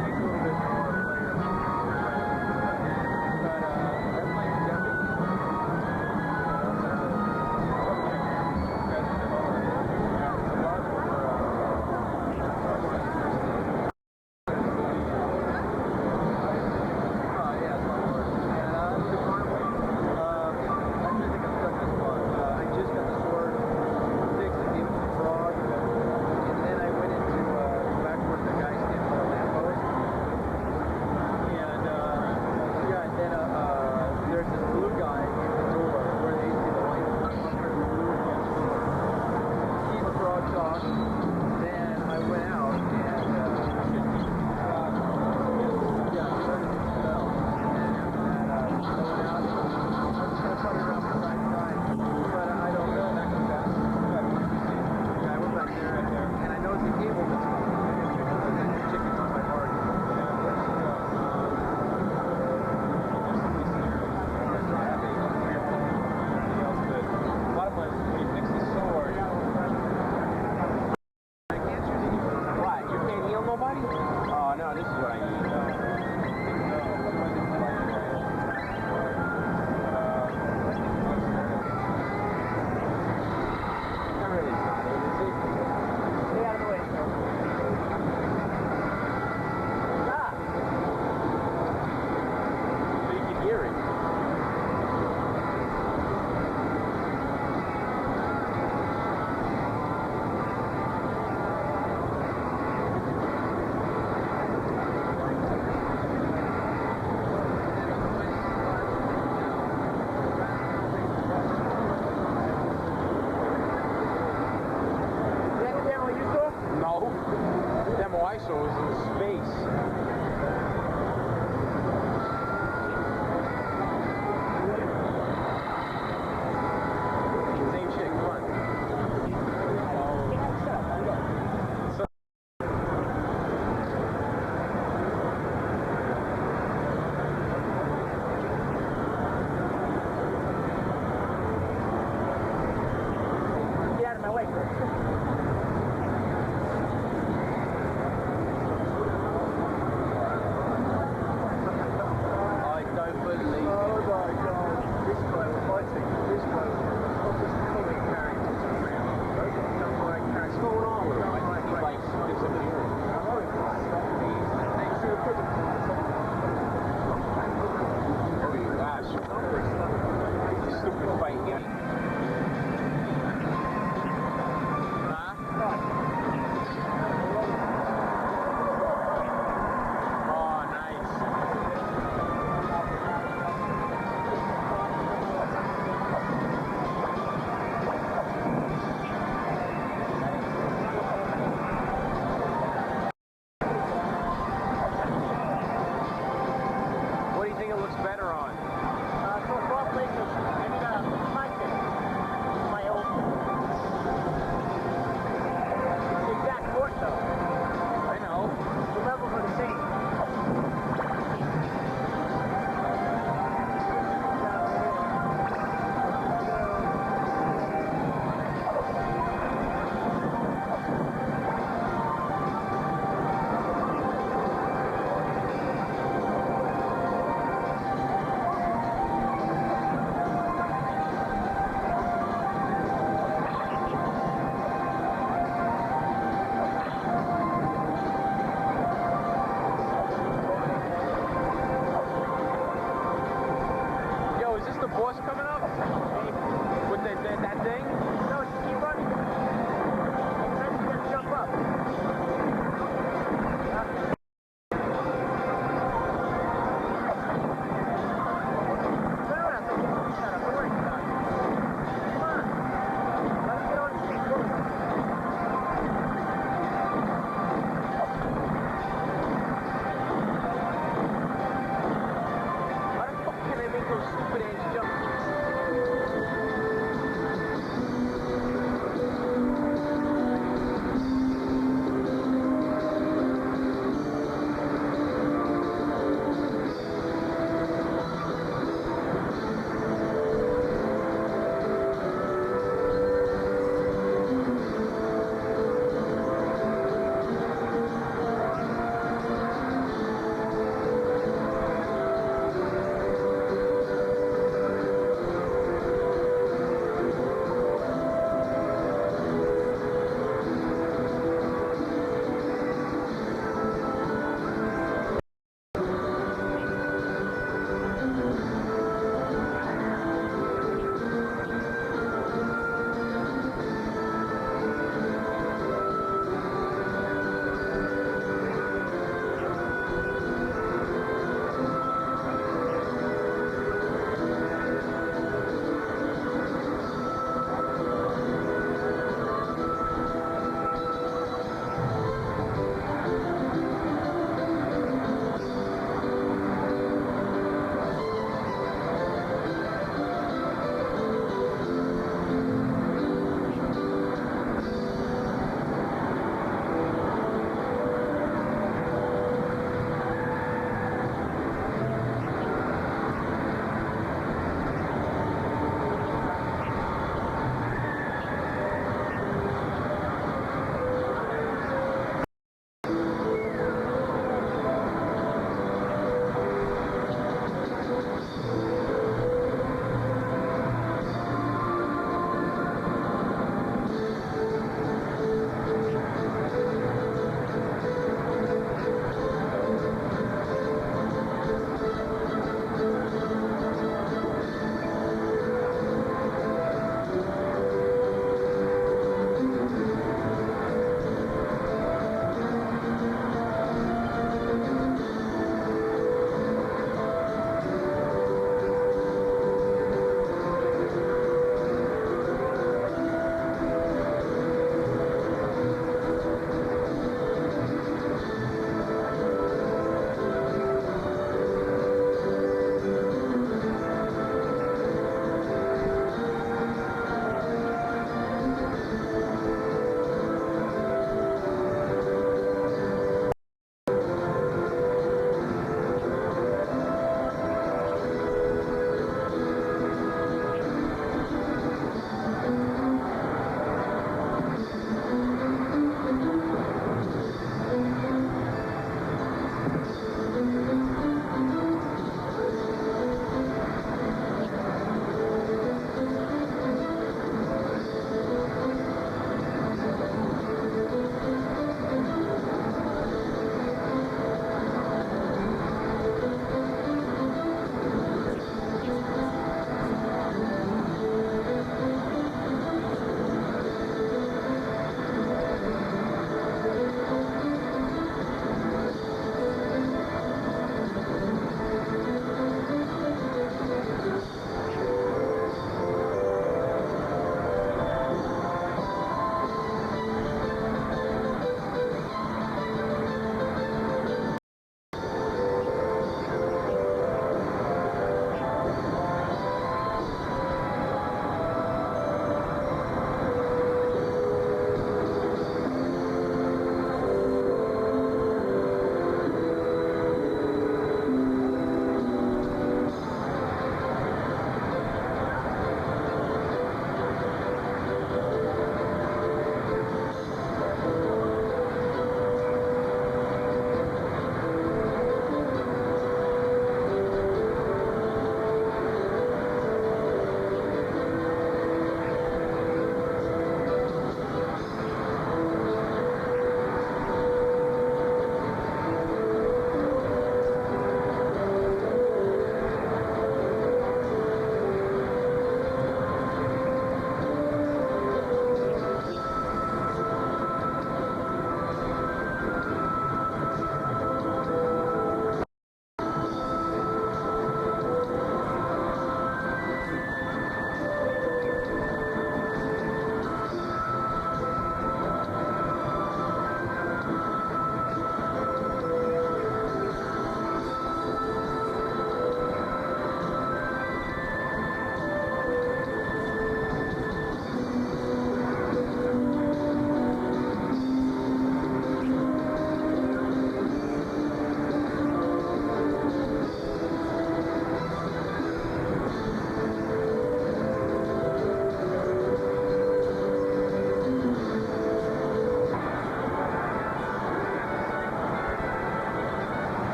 he's a little bit more player. But I played Debbie. I just got the sword fixed and gave it to Frog, and then I went into back where the guy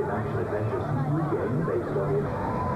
an action-adventure CG game based on it.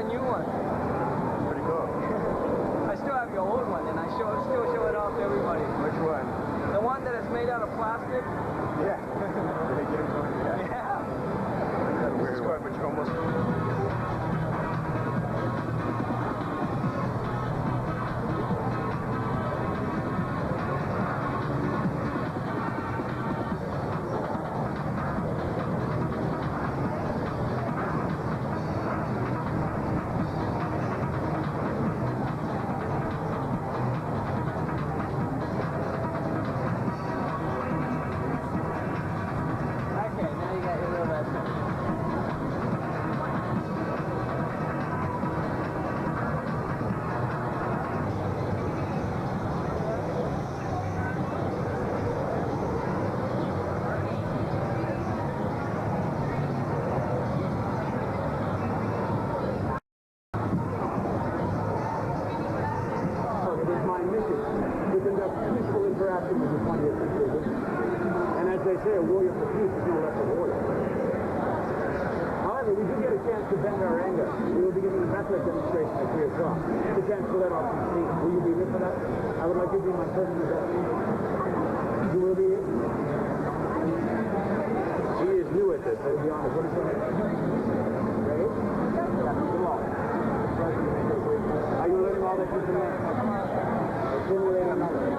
got a new one. Pretty cool. I still have your old one, and I still show it off to everybody. Which one? The one that is made out of plastic. Yeah. Yeah. This is quite, but you're almost... Okay, now you got your little lesson. It is my mission to conduct peaceful interaction with the 20th century. And as they say, a warrior for peace is no less a warrior. However, we do get a chance to vent our anger. We will be giving a method demonstration at 3 o'clock. It's a chance to let off some steam. Will you be here for that? I would like you to be my personal guest. You will be here? He is new at this, I'll be honest. What is your name? Ray? Come on. Are you learning all that you can learn? Simulate another.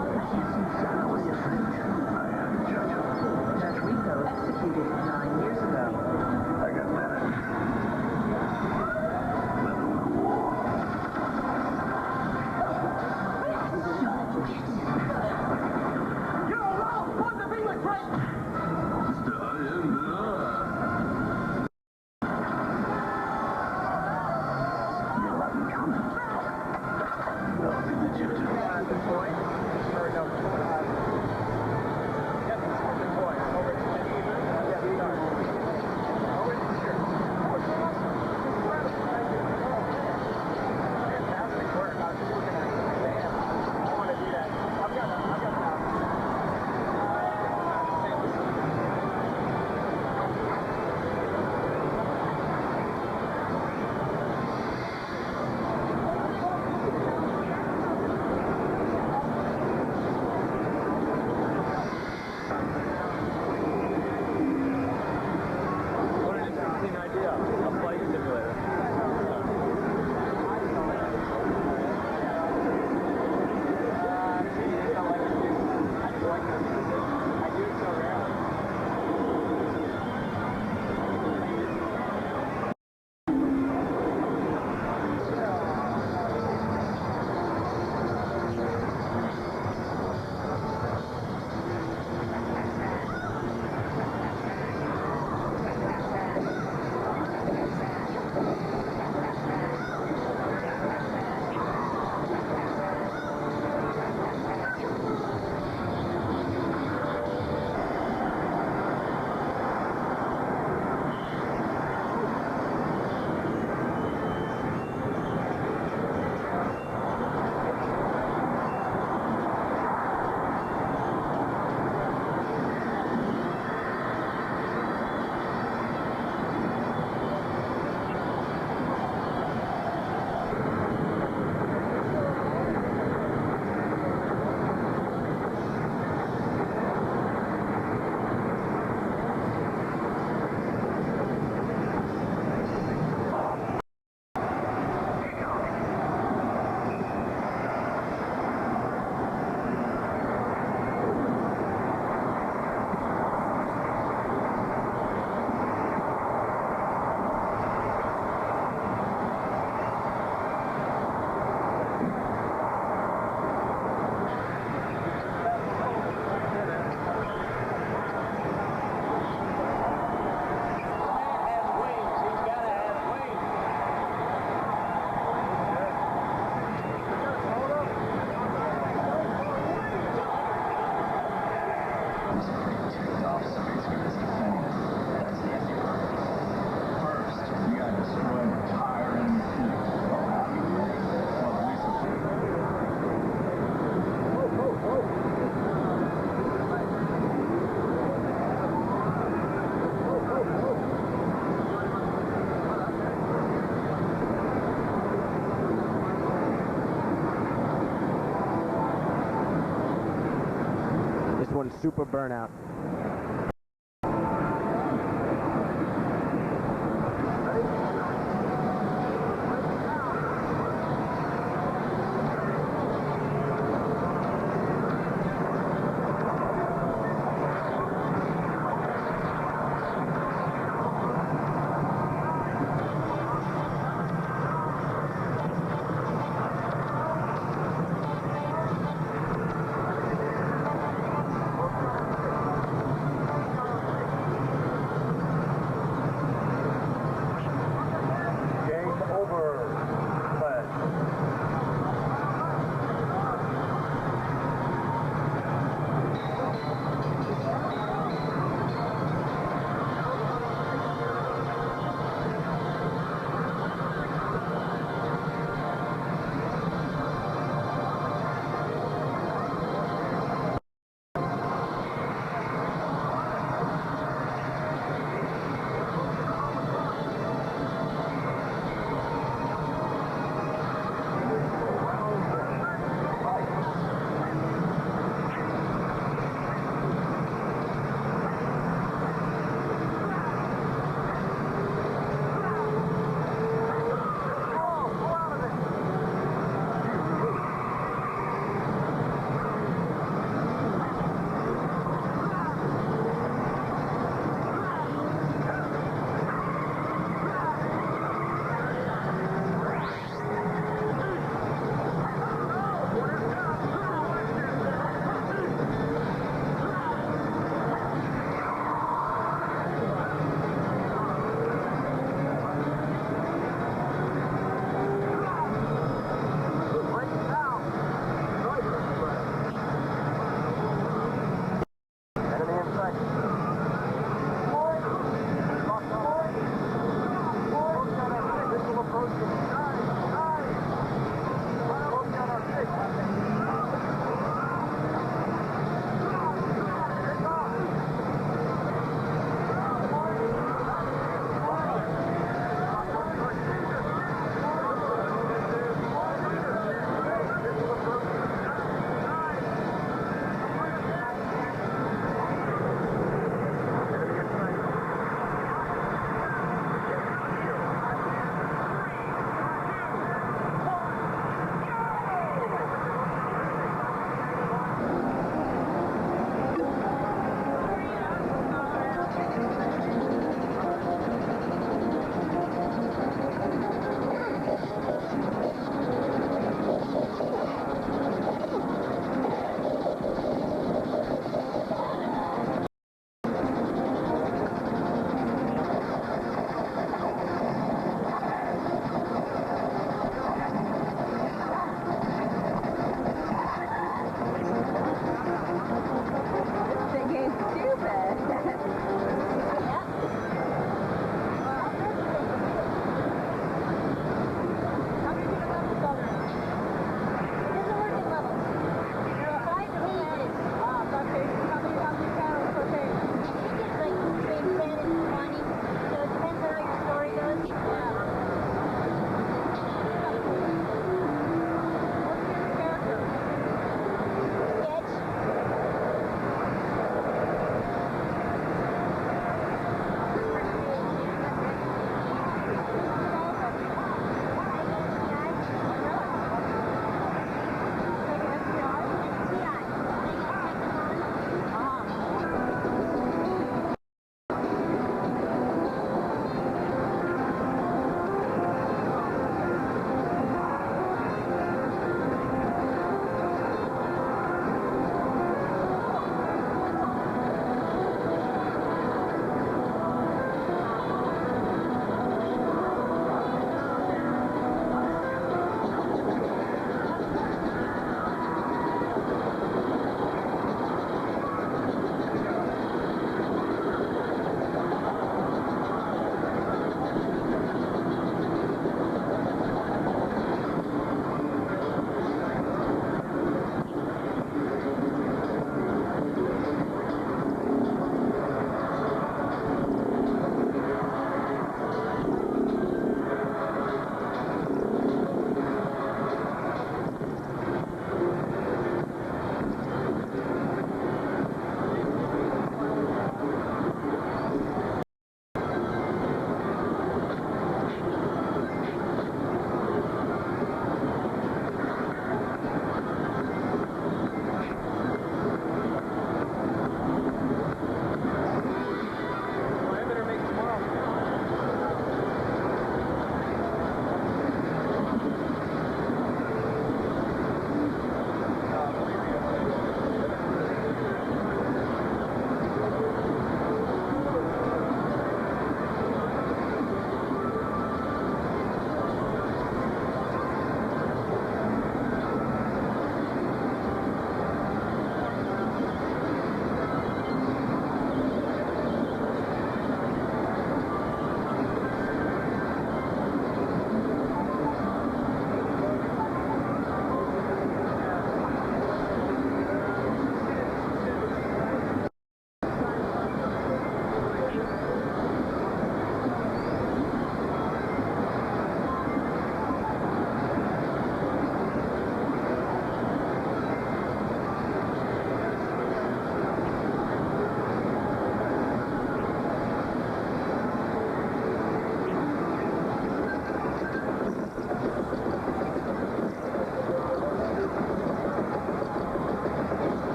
Judge Rico executed 9 years ago. I got managed. Living with war. You're allowed to be with Frank! super burnout.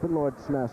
Lord SNES.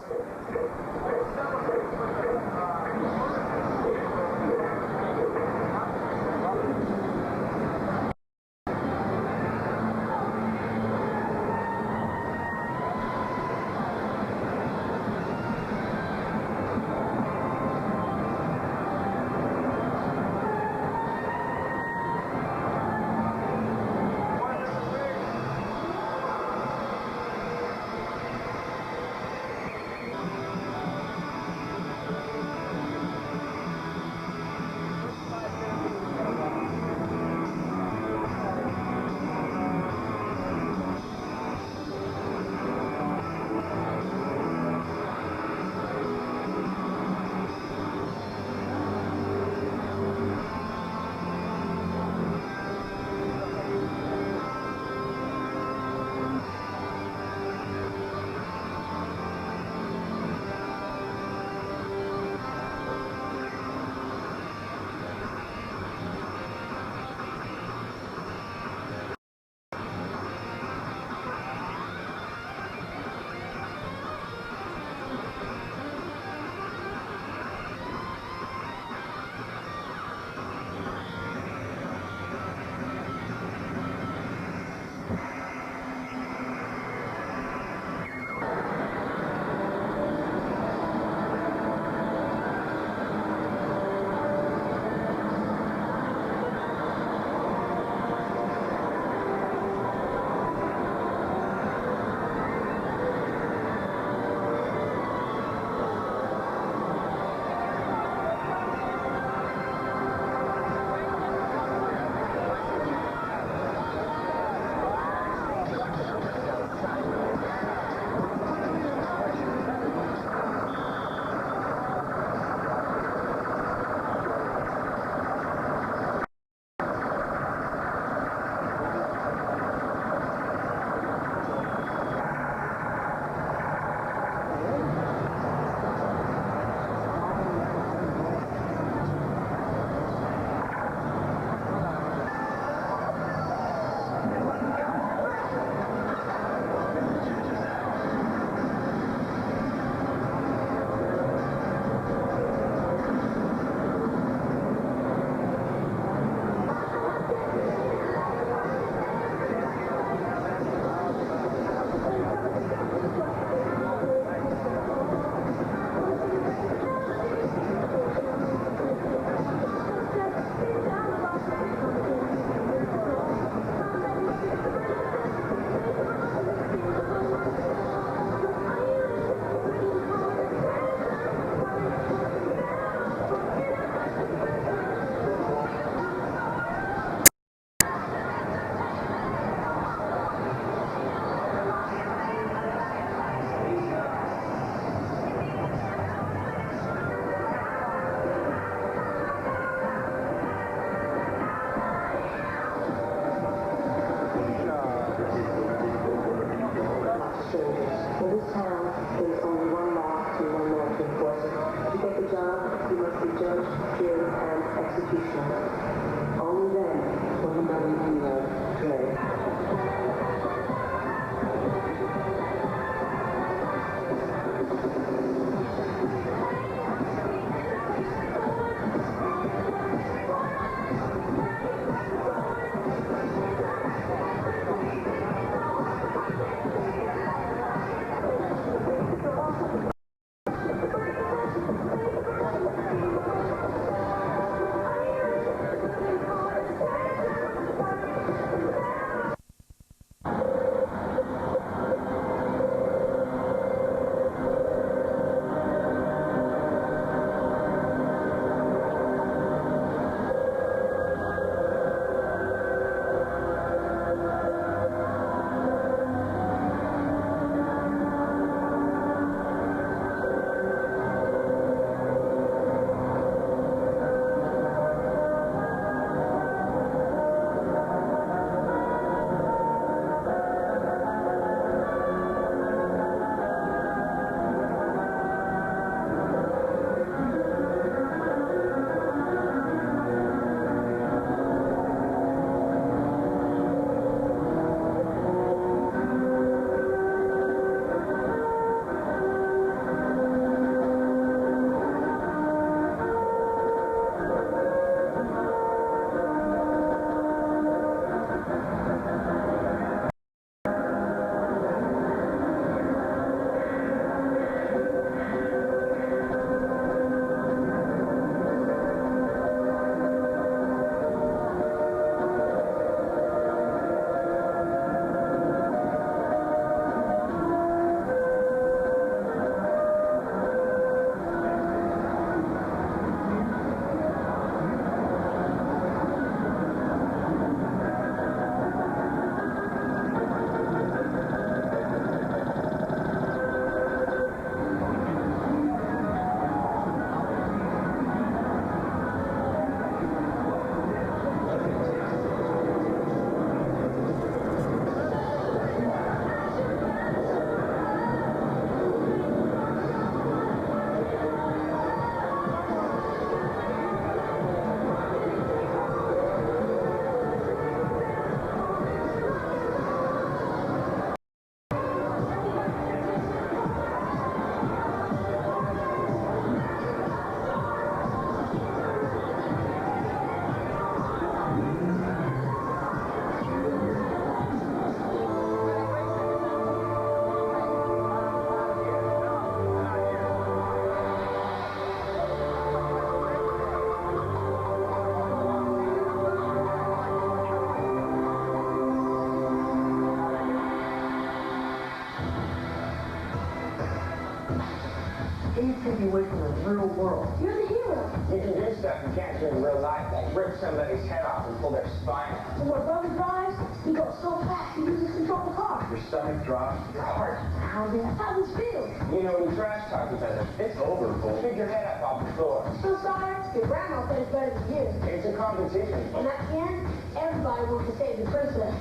It take you away from the real world. You're the hero. You can do stuff you can't do in real life, like rip somebody's head off and pull their spine out. When my brother drives, he goes so fast he uses control the car. Your stomach drops, your heart pounding. How this feels? You know, when you trash talk each other, it's over, fool. Pick your head up off the floor. So sorry, your grandma plays better than you. It's a competition. And at the end, everybody wants to save the princess.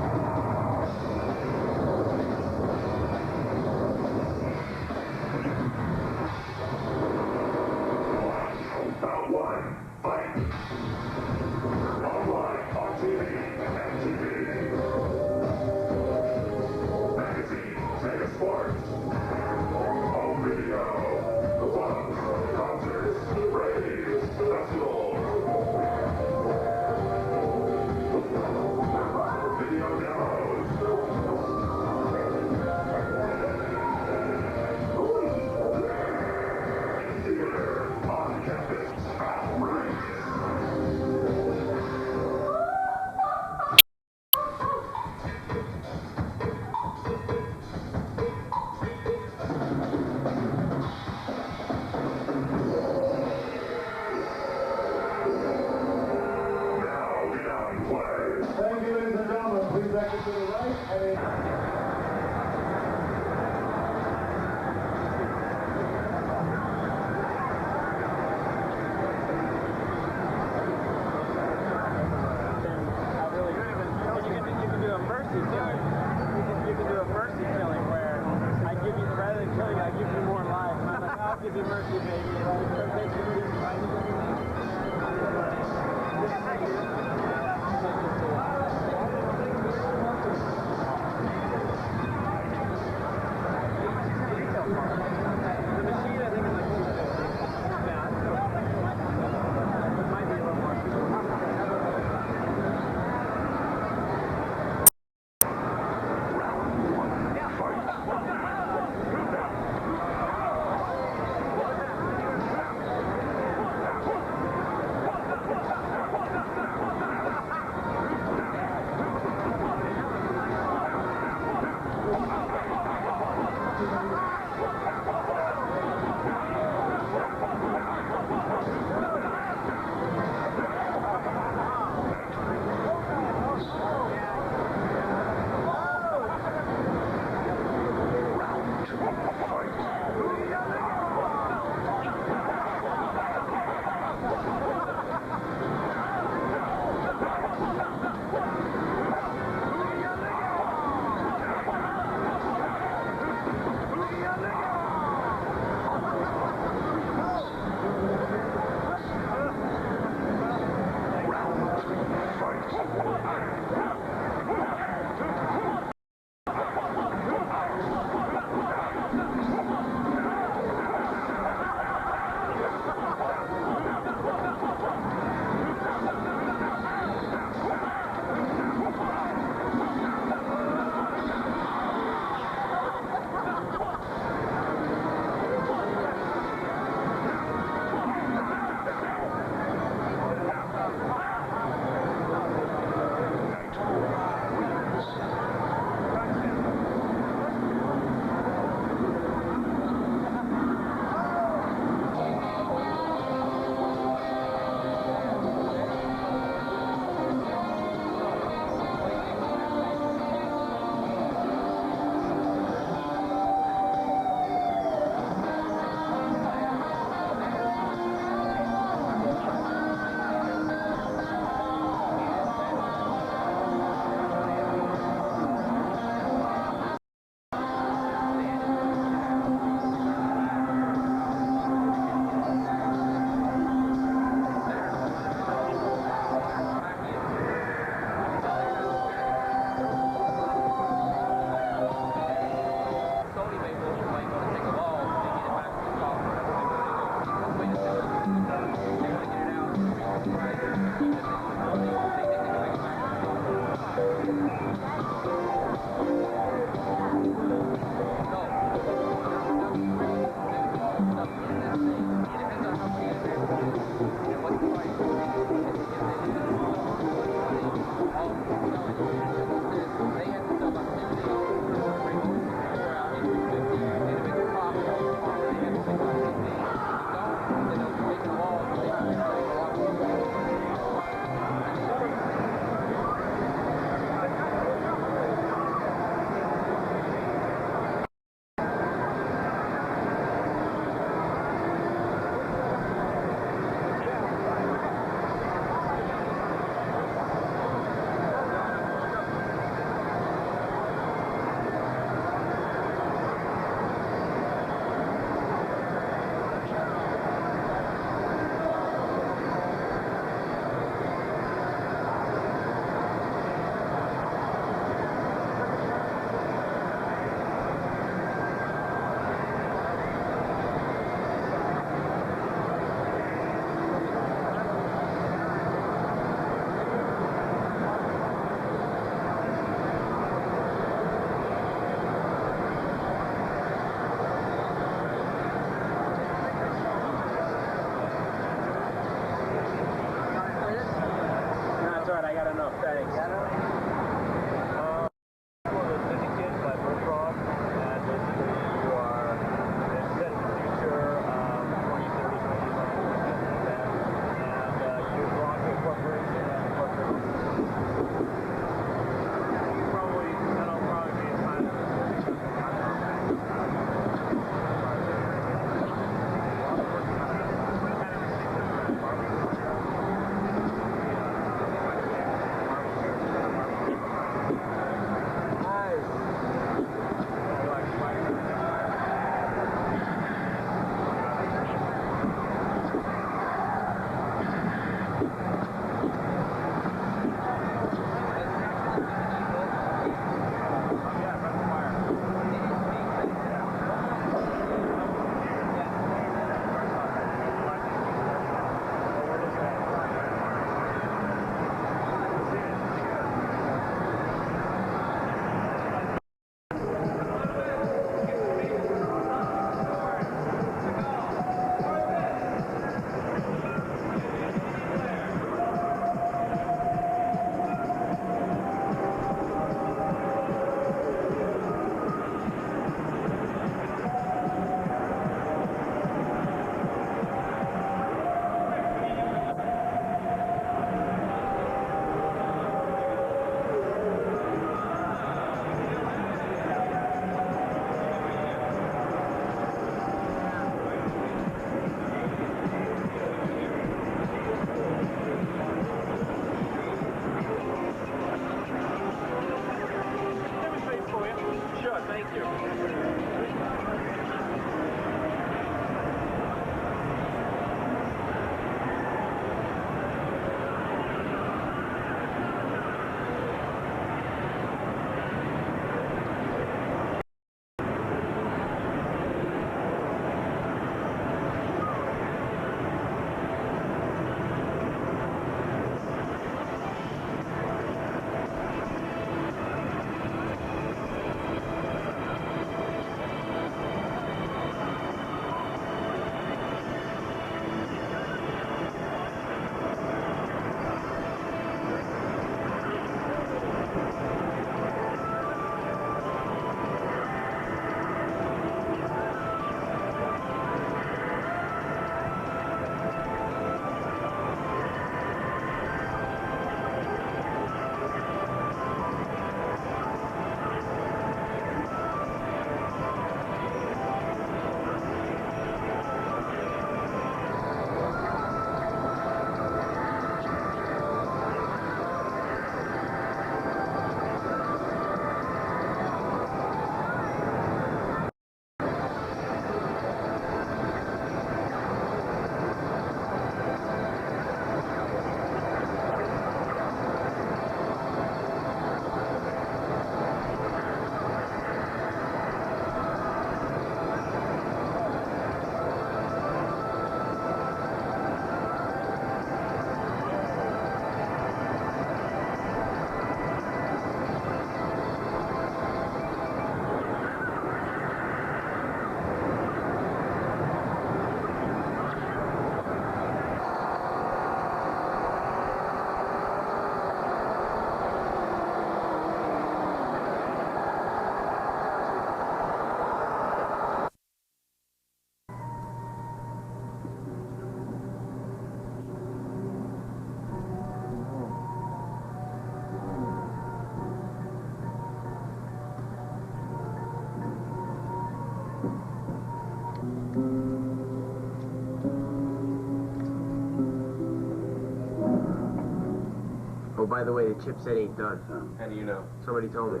by the way, the chipset ain't done. How do you know? Somebody told me.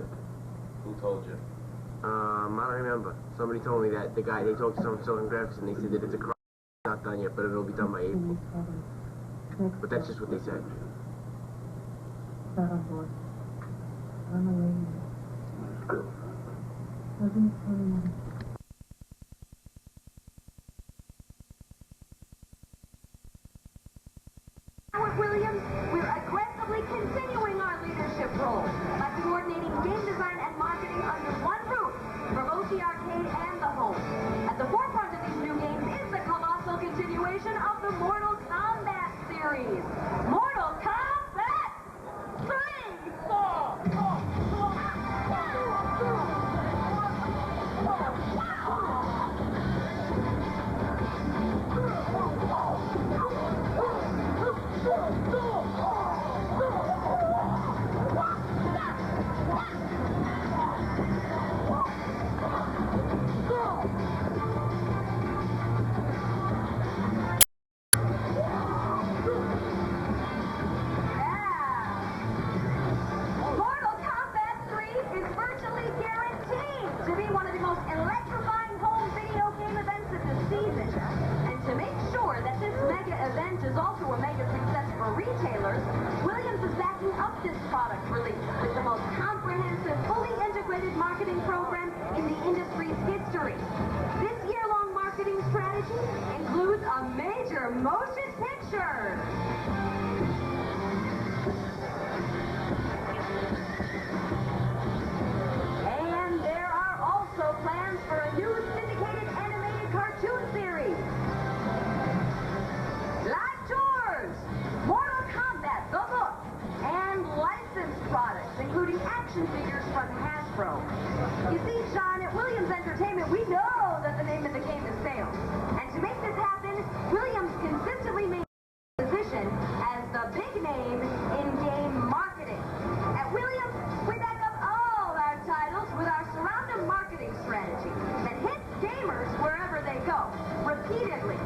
Who told you? I don't remember. Somebody told me that they talked to someone selling graphics and they said that it's not done yet, but it'll be done by April. But that's just what they said. Now at Williams, we're aggressively continuing our leadership role by coordinating game design and marketing under one roof for both the arcade and the home. At the forefront of these new games is the colossal continuation of the Mortal Kombat series. Mortal Kombat 3 is virtually guaranteed to be one of the most electrifying home video game events of the season. And to make sure that this mega event is also a mega success for retailers, Williams is backing up this product release with the most comprehensive, fully integrated marketing program in the industry's history. This year-long marketing strategy includes a major motion picture. And there are also plans for a new syndicated animated cartoon series. Live tours, Mortal Kombat, the book, and licensed products, including action figures from Hasbro. You see, Sean, at Williams Entertainment, we know that the name of the game is sales. And to make this happen, Williams consistently maintains position as the big name in game marketing. At Williams, we back up all our titles with our surrounding marketing strategy that hits gamers wherever they go, repeatedly.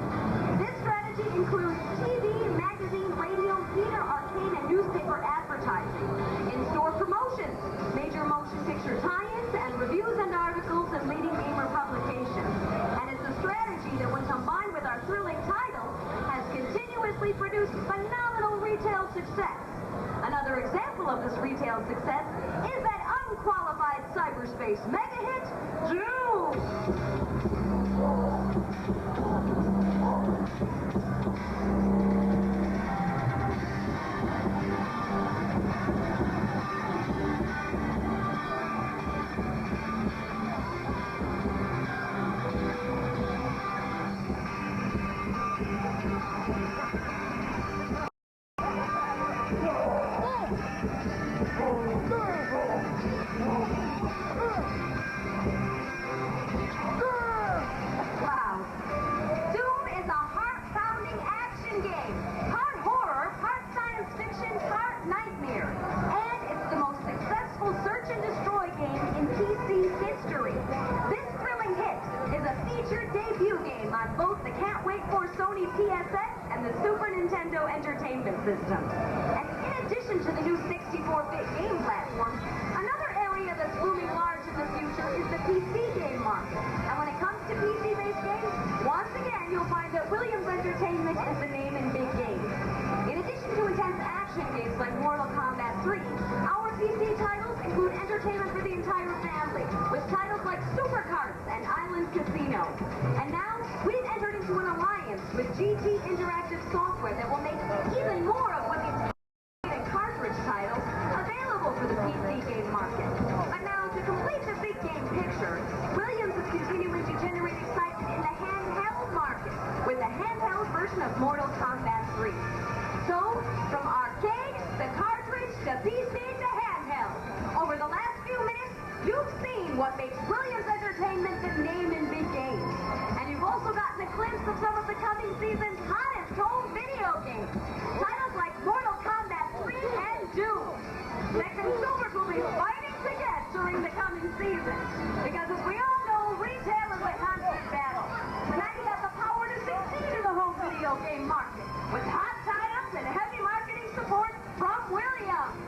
This strategy includes TV, magazine, radio, theater, arcade, and newspaper advertising, in-store promotions, major motion picture tie-ins, and reviews and articles in leading gamer publications. And it's a strategy that, when combined with our thrilling titles, has continuously produced phenomenal retail success. Another example of this retail success is that unqualified cyberspace mega hit, Doom! Wow. Doom is a heart-pounding action game. Part horror, part science fiction, part nightmare. And it's the most successful search and destroy game in PC history. This thrilling hit is a featured debut game on both the can't-wait-for Sony PSX and the Super Nintendo Entertainment System. And in addition to the new 64-bit game platform, another area that's booming large in the future is the PC game market. And when it comes to PC-based games, once again, you'll find that Williams Entertainment is the name in big games. In addition to intense action games like Mortal Kombat 3, our PC titles include entertainment for the entire family, with titles like Super Carts and Island Casino. And now, we've entered into an alliance with GT Interactive Software that will make even more of Williams and cartridge titles available for the PC game market. But now, to complete the big game picture, Williams is continuing to generate excitement in the handheld market with the handheld version of Mortal Kombat 3. So, from arcade to cartridge to PC to handheld, over the last few minutes, you've seen what makes Williams Entertainment the name in big games. And you've also gotten a glimpse of some of the coming season's hottest home video games. Titles like Mortal Kombat 3 and Doom. That consumers will be fighting to get during the coming season. Because as we all know, retail is a constant battle. So now you have the power to succeed in the home video game market with hot tie-ups and heavy marketing support from Williams.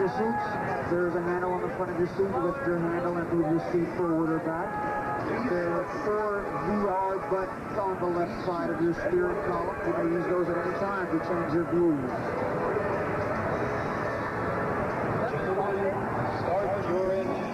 your seats. There's a handle on the front of your seat. You lift your handle and move your seat forward or back. There are 4 VR buttons on the left side of your steering column. You may use those at any time to change your views. Start your engine.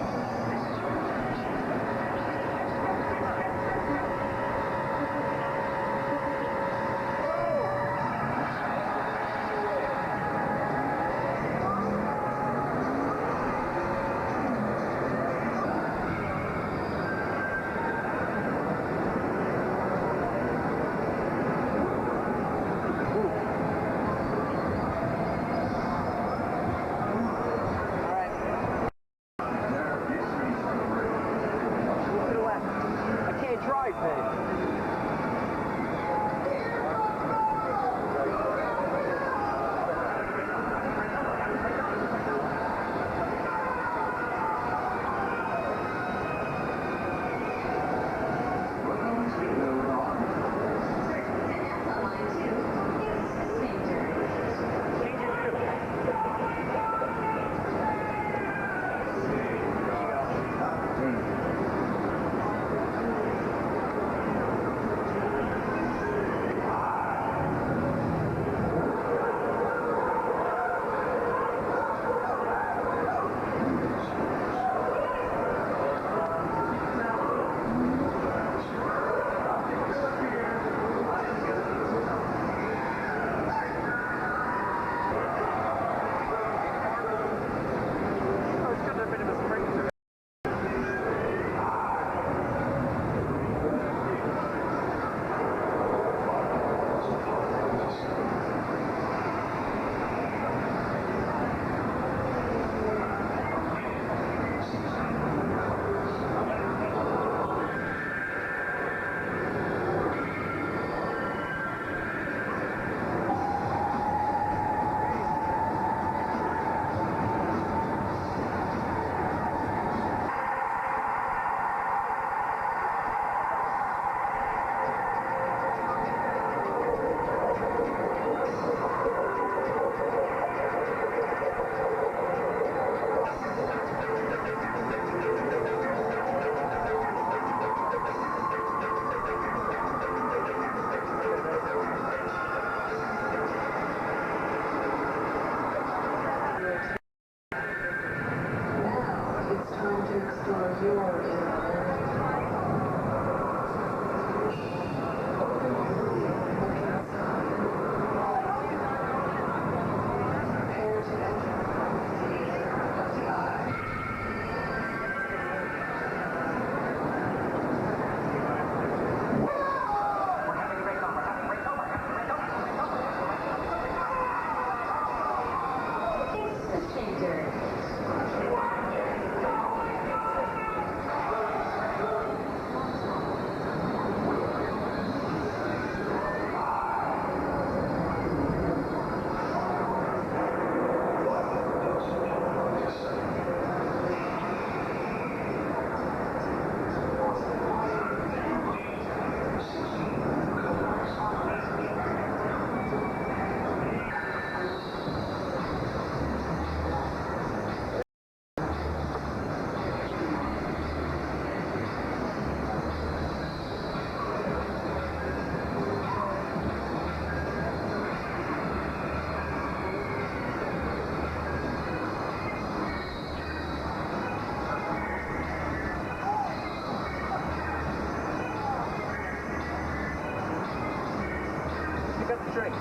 drink.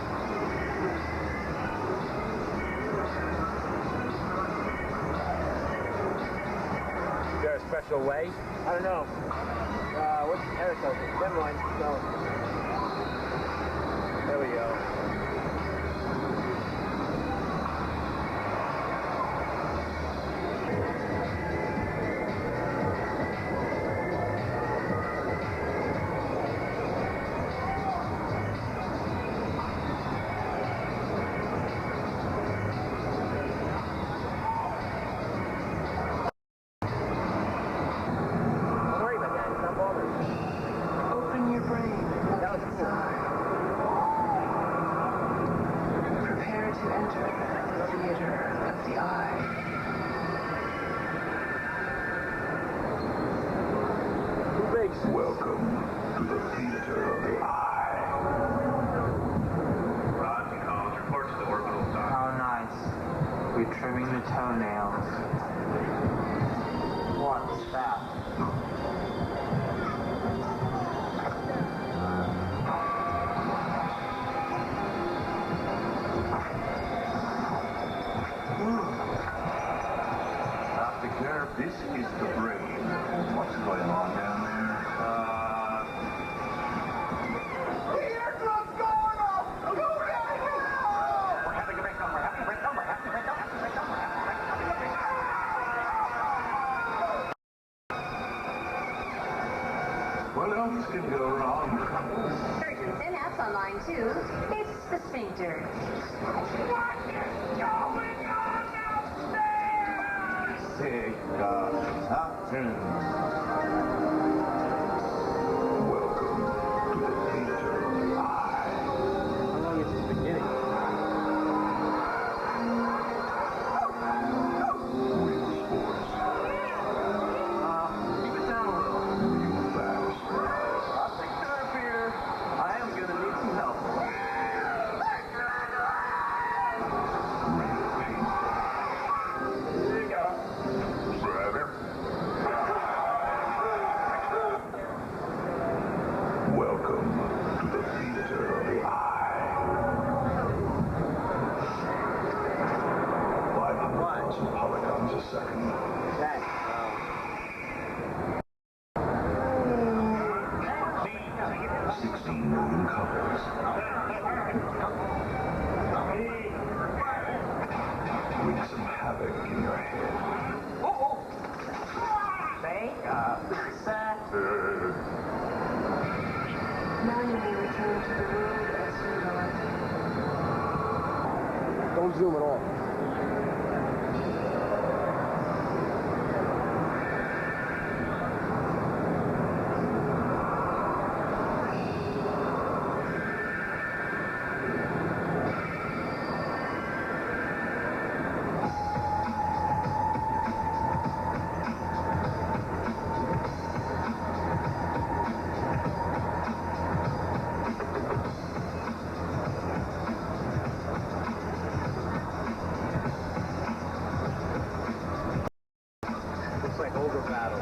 Is there a special way? I don't know. What's Eric does it? Never mind. No. There we go. is the brain. What's going on down there? The eardrum's going off! Go get help! We're having a breakdown, we're having a breakdown, we're having a breakdown, we're having a breakdown, we're having a breakdown. What else can go wrong? Curtains and apps on line 2. It's the sphincter. What is going on upstairs? Sega Keynote. Welcome to the theater of the eye. How long is this beginning? Real sports. Keep it down a little. Real fast. I'll take care of Peter. I am gonna need some help. Real painful. There you go. Brother. Welcome to the theater of the eye. 500,000 polygons a second. That, 16 million colors. Wreak some havoc in your head. Now you may return to the road as you directed. don't zoom at all. Looks like ogre battle.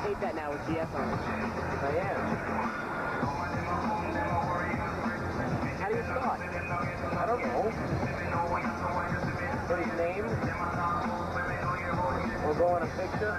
Take that now with GS on it. I am. How do you start? I don't know. Put his name? Or go on a picture?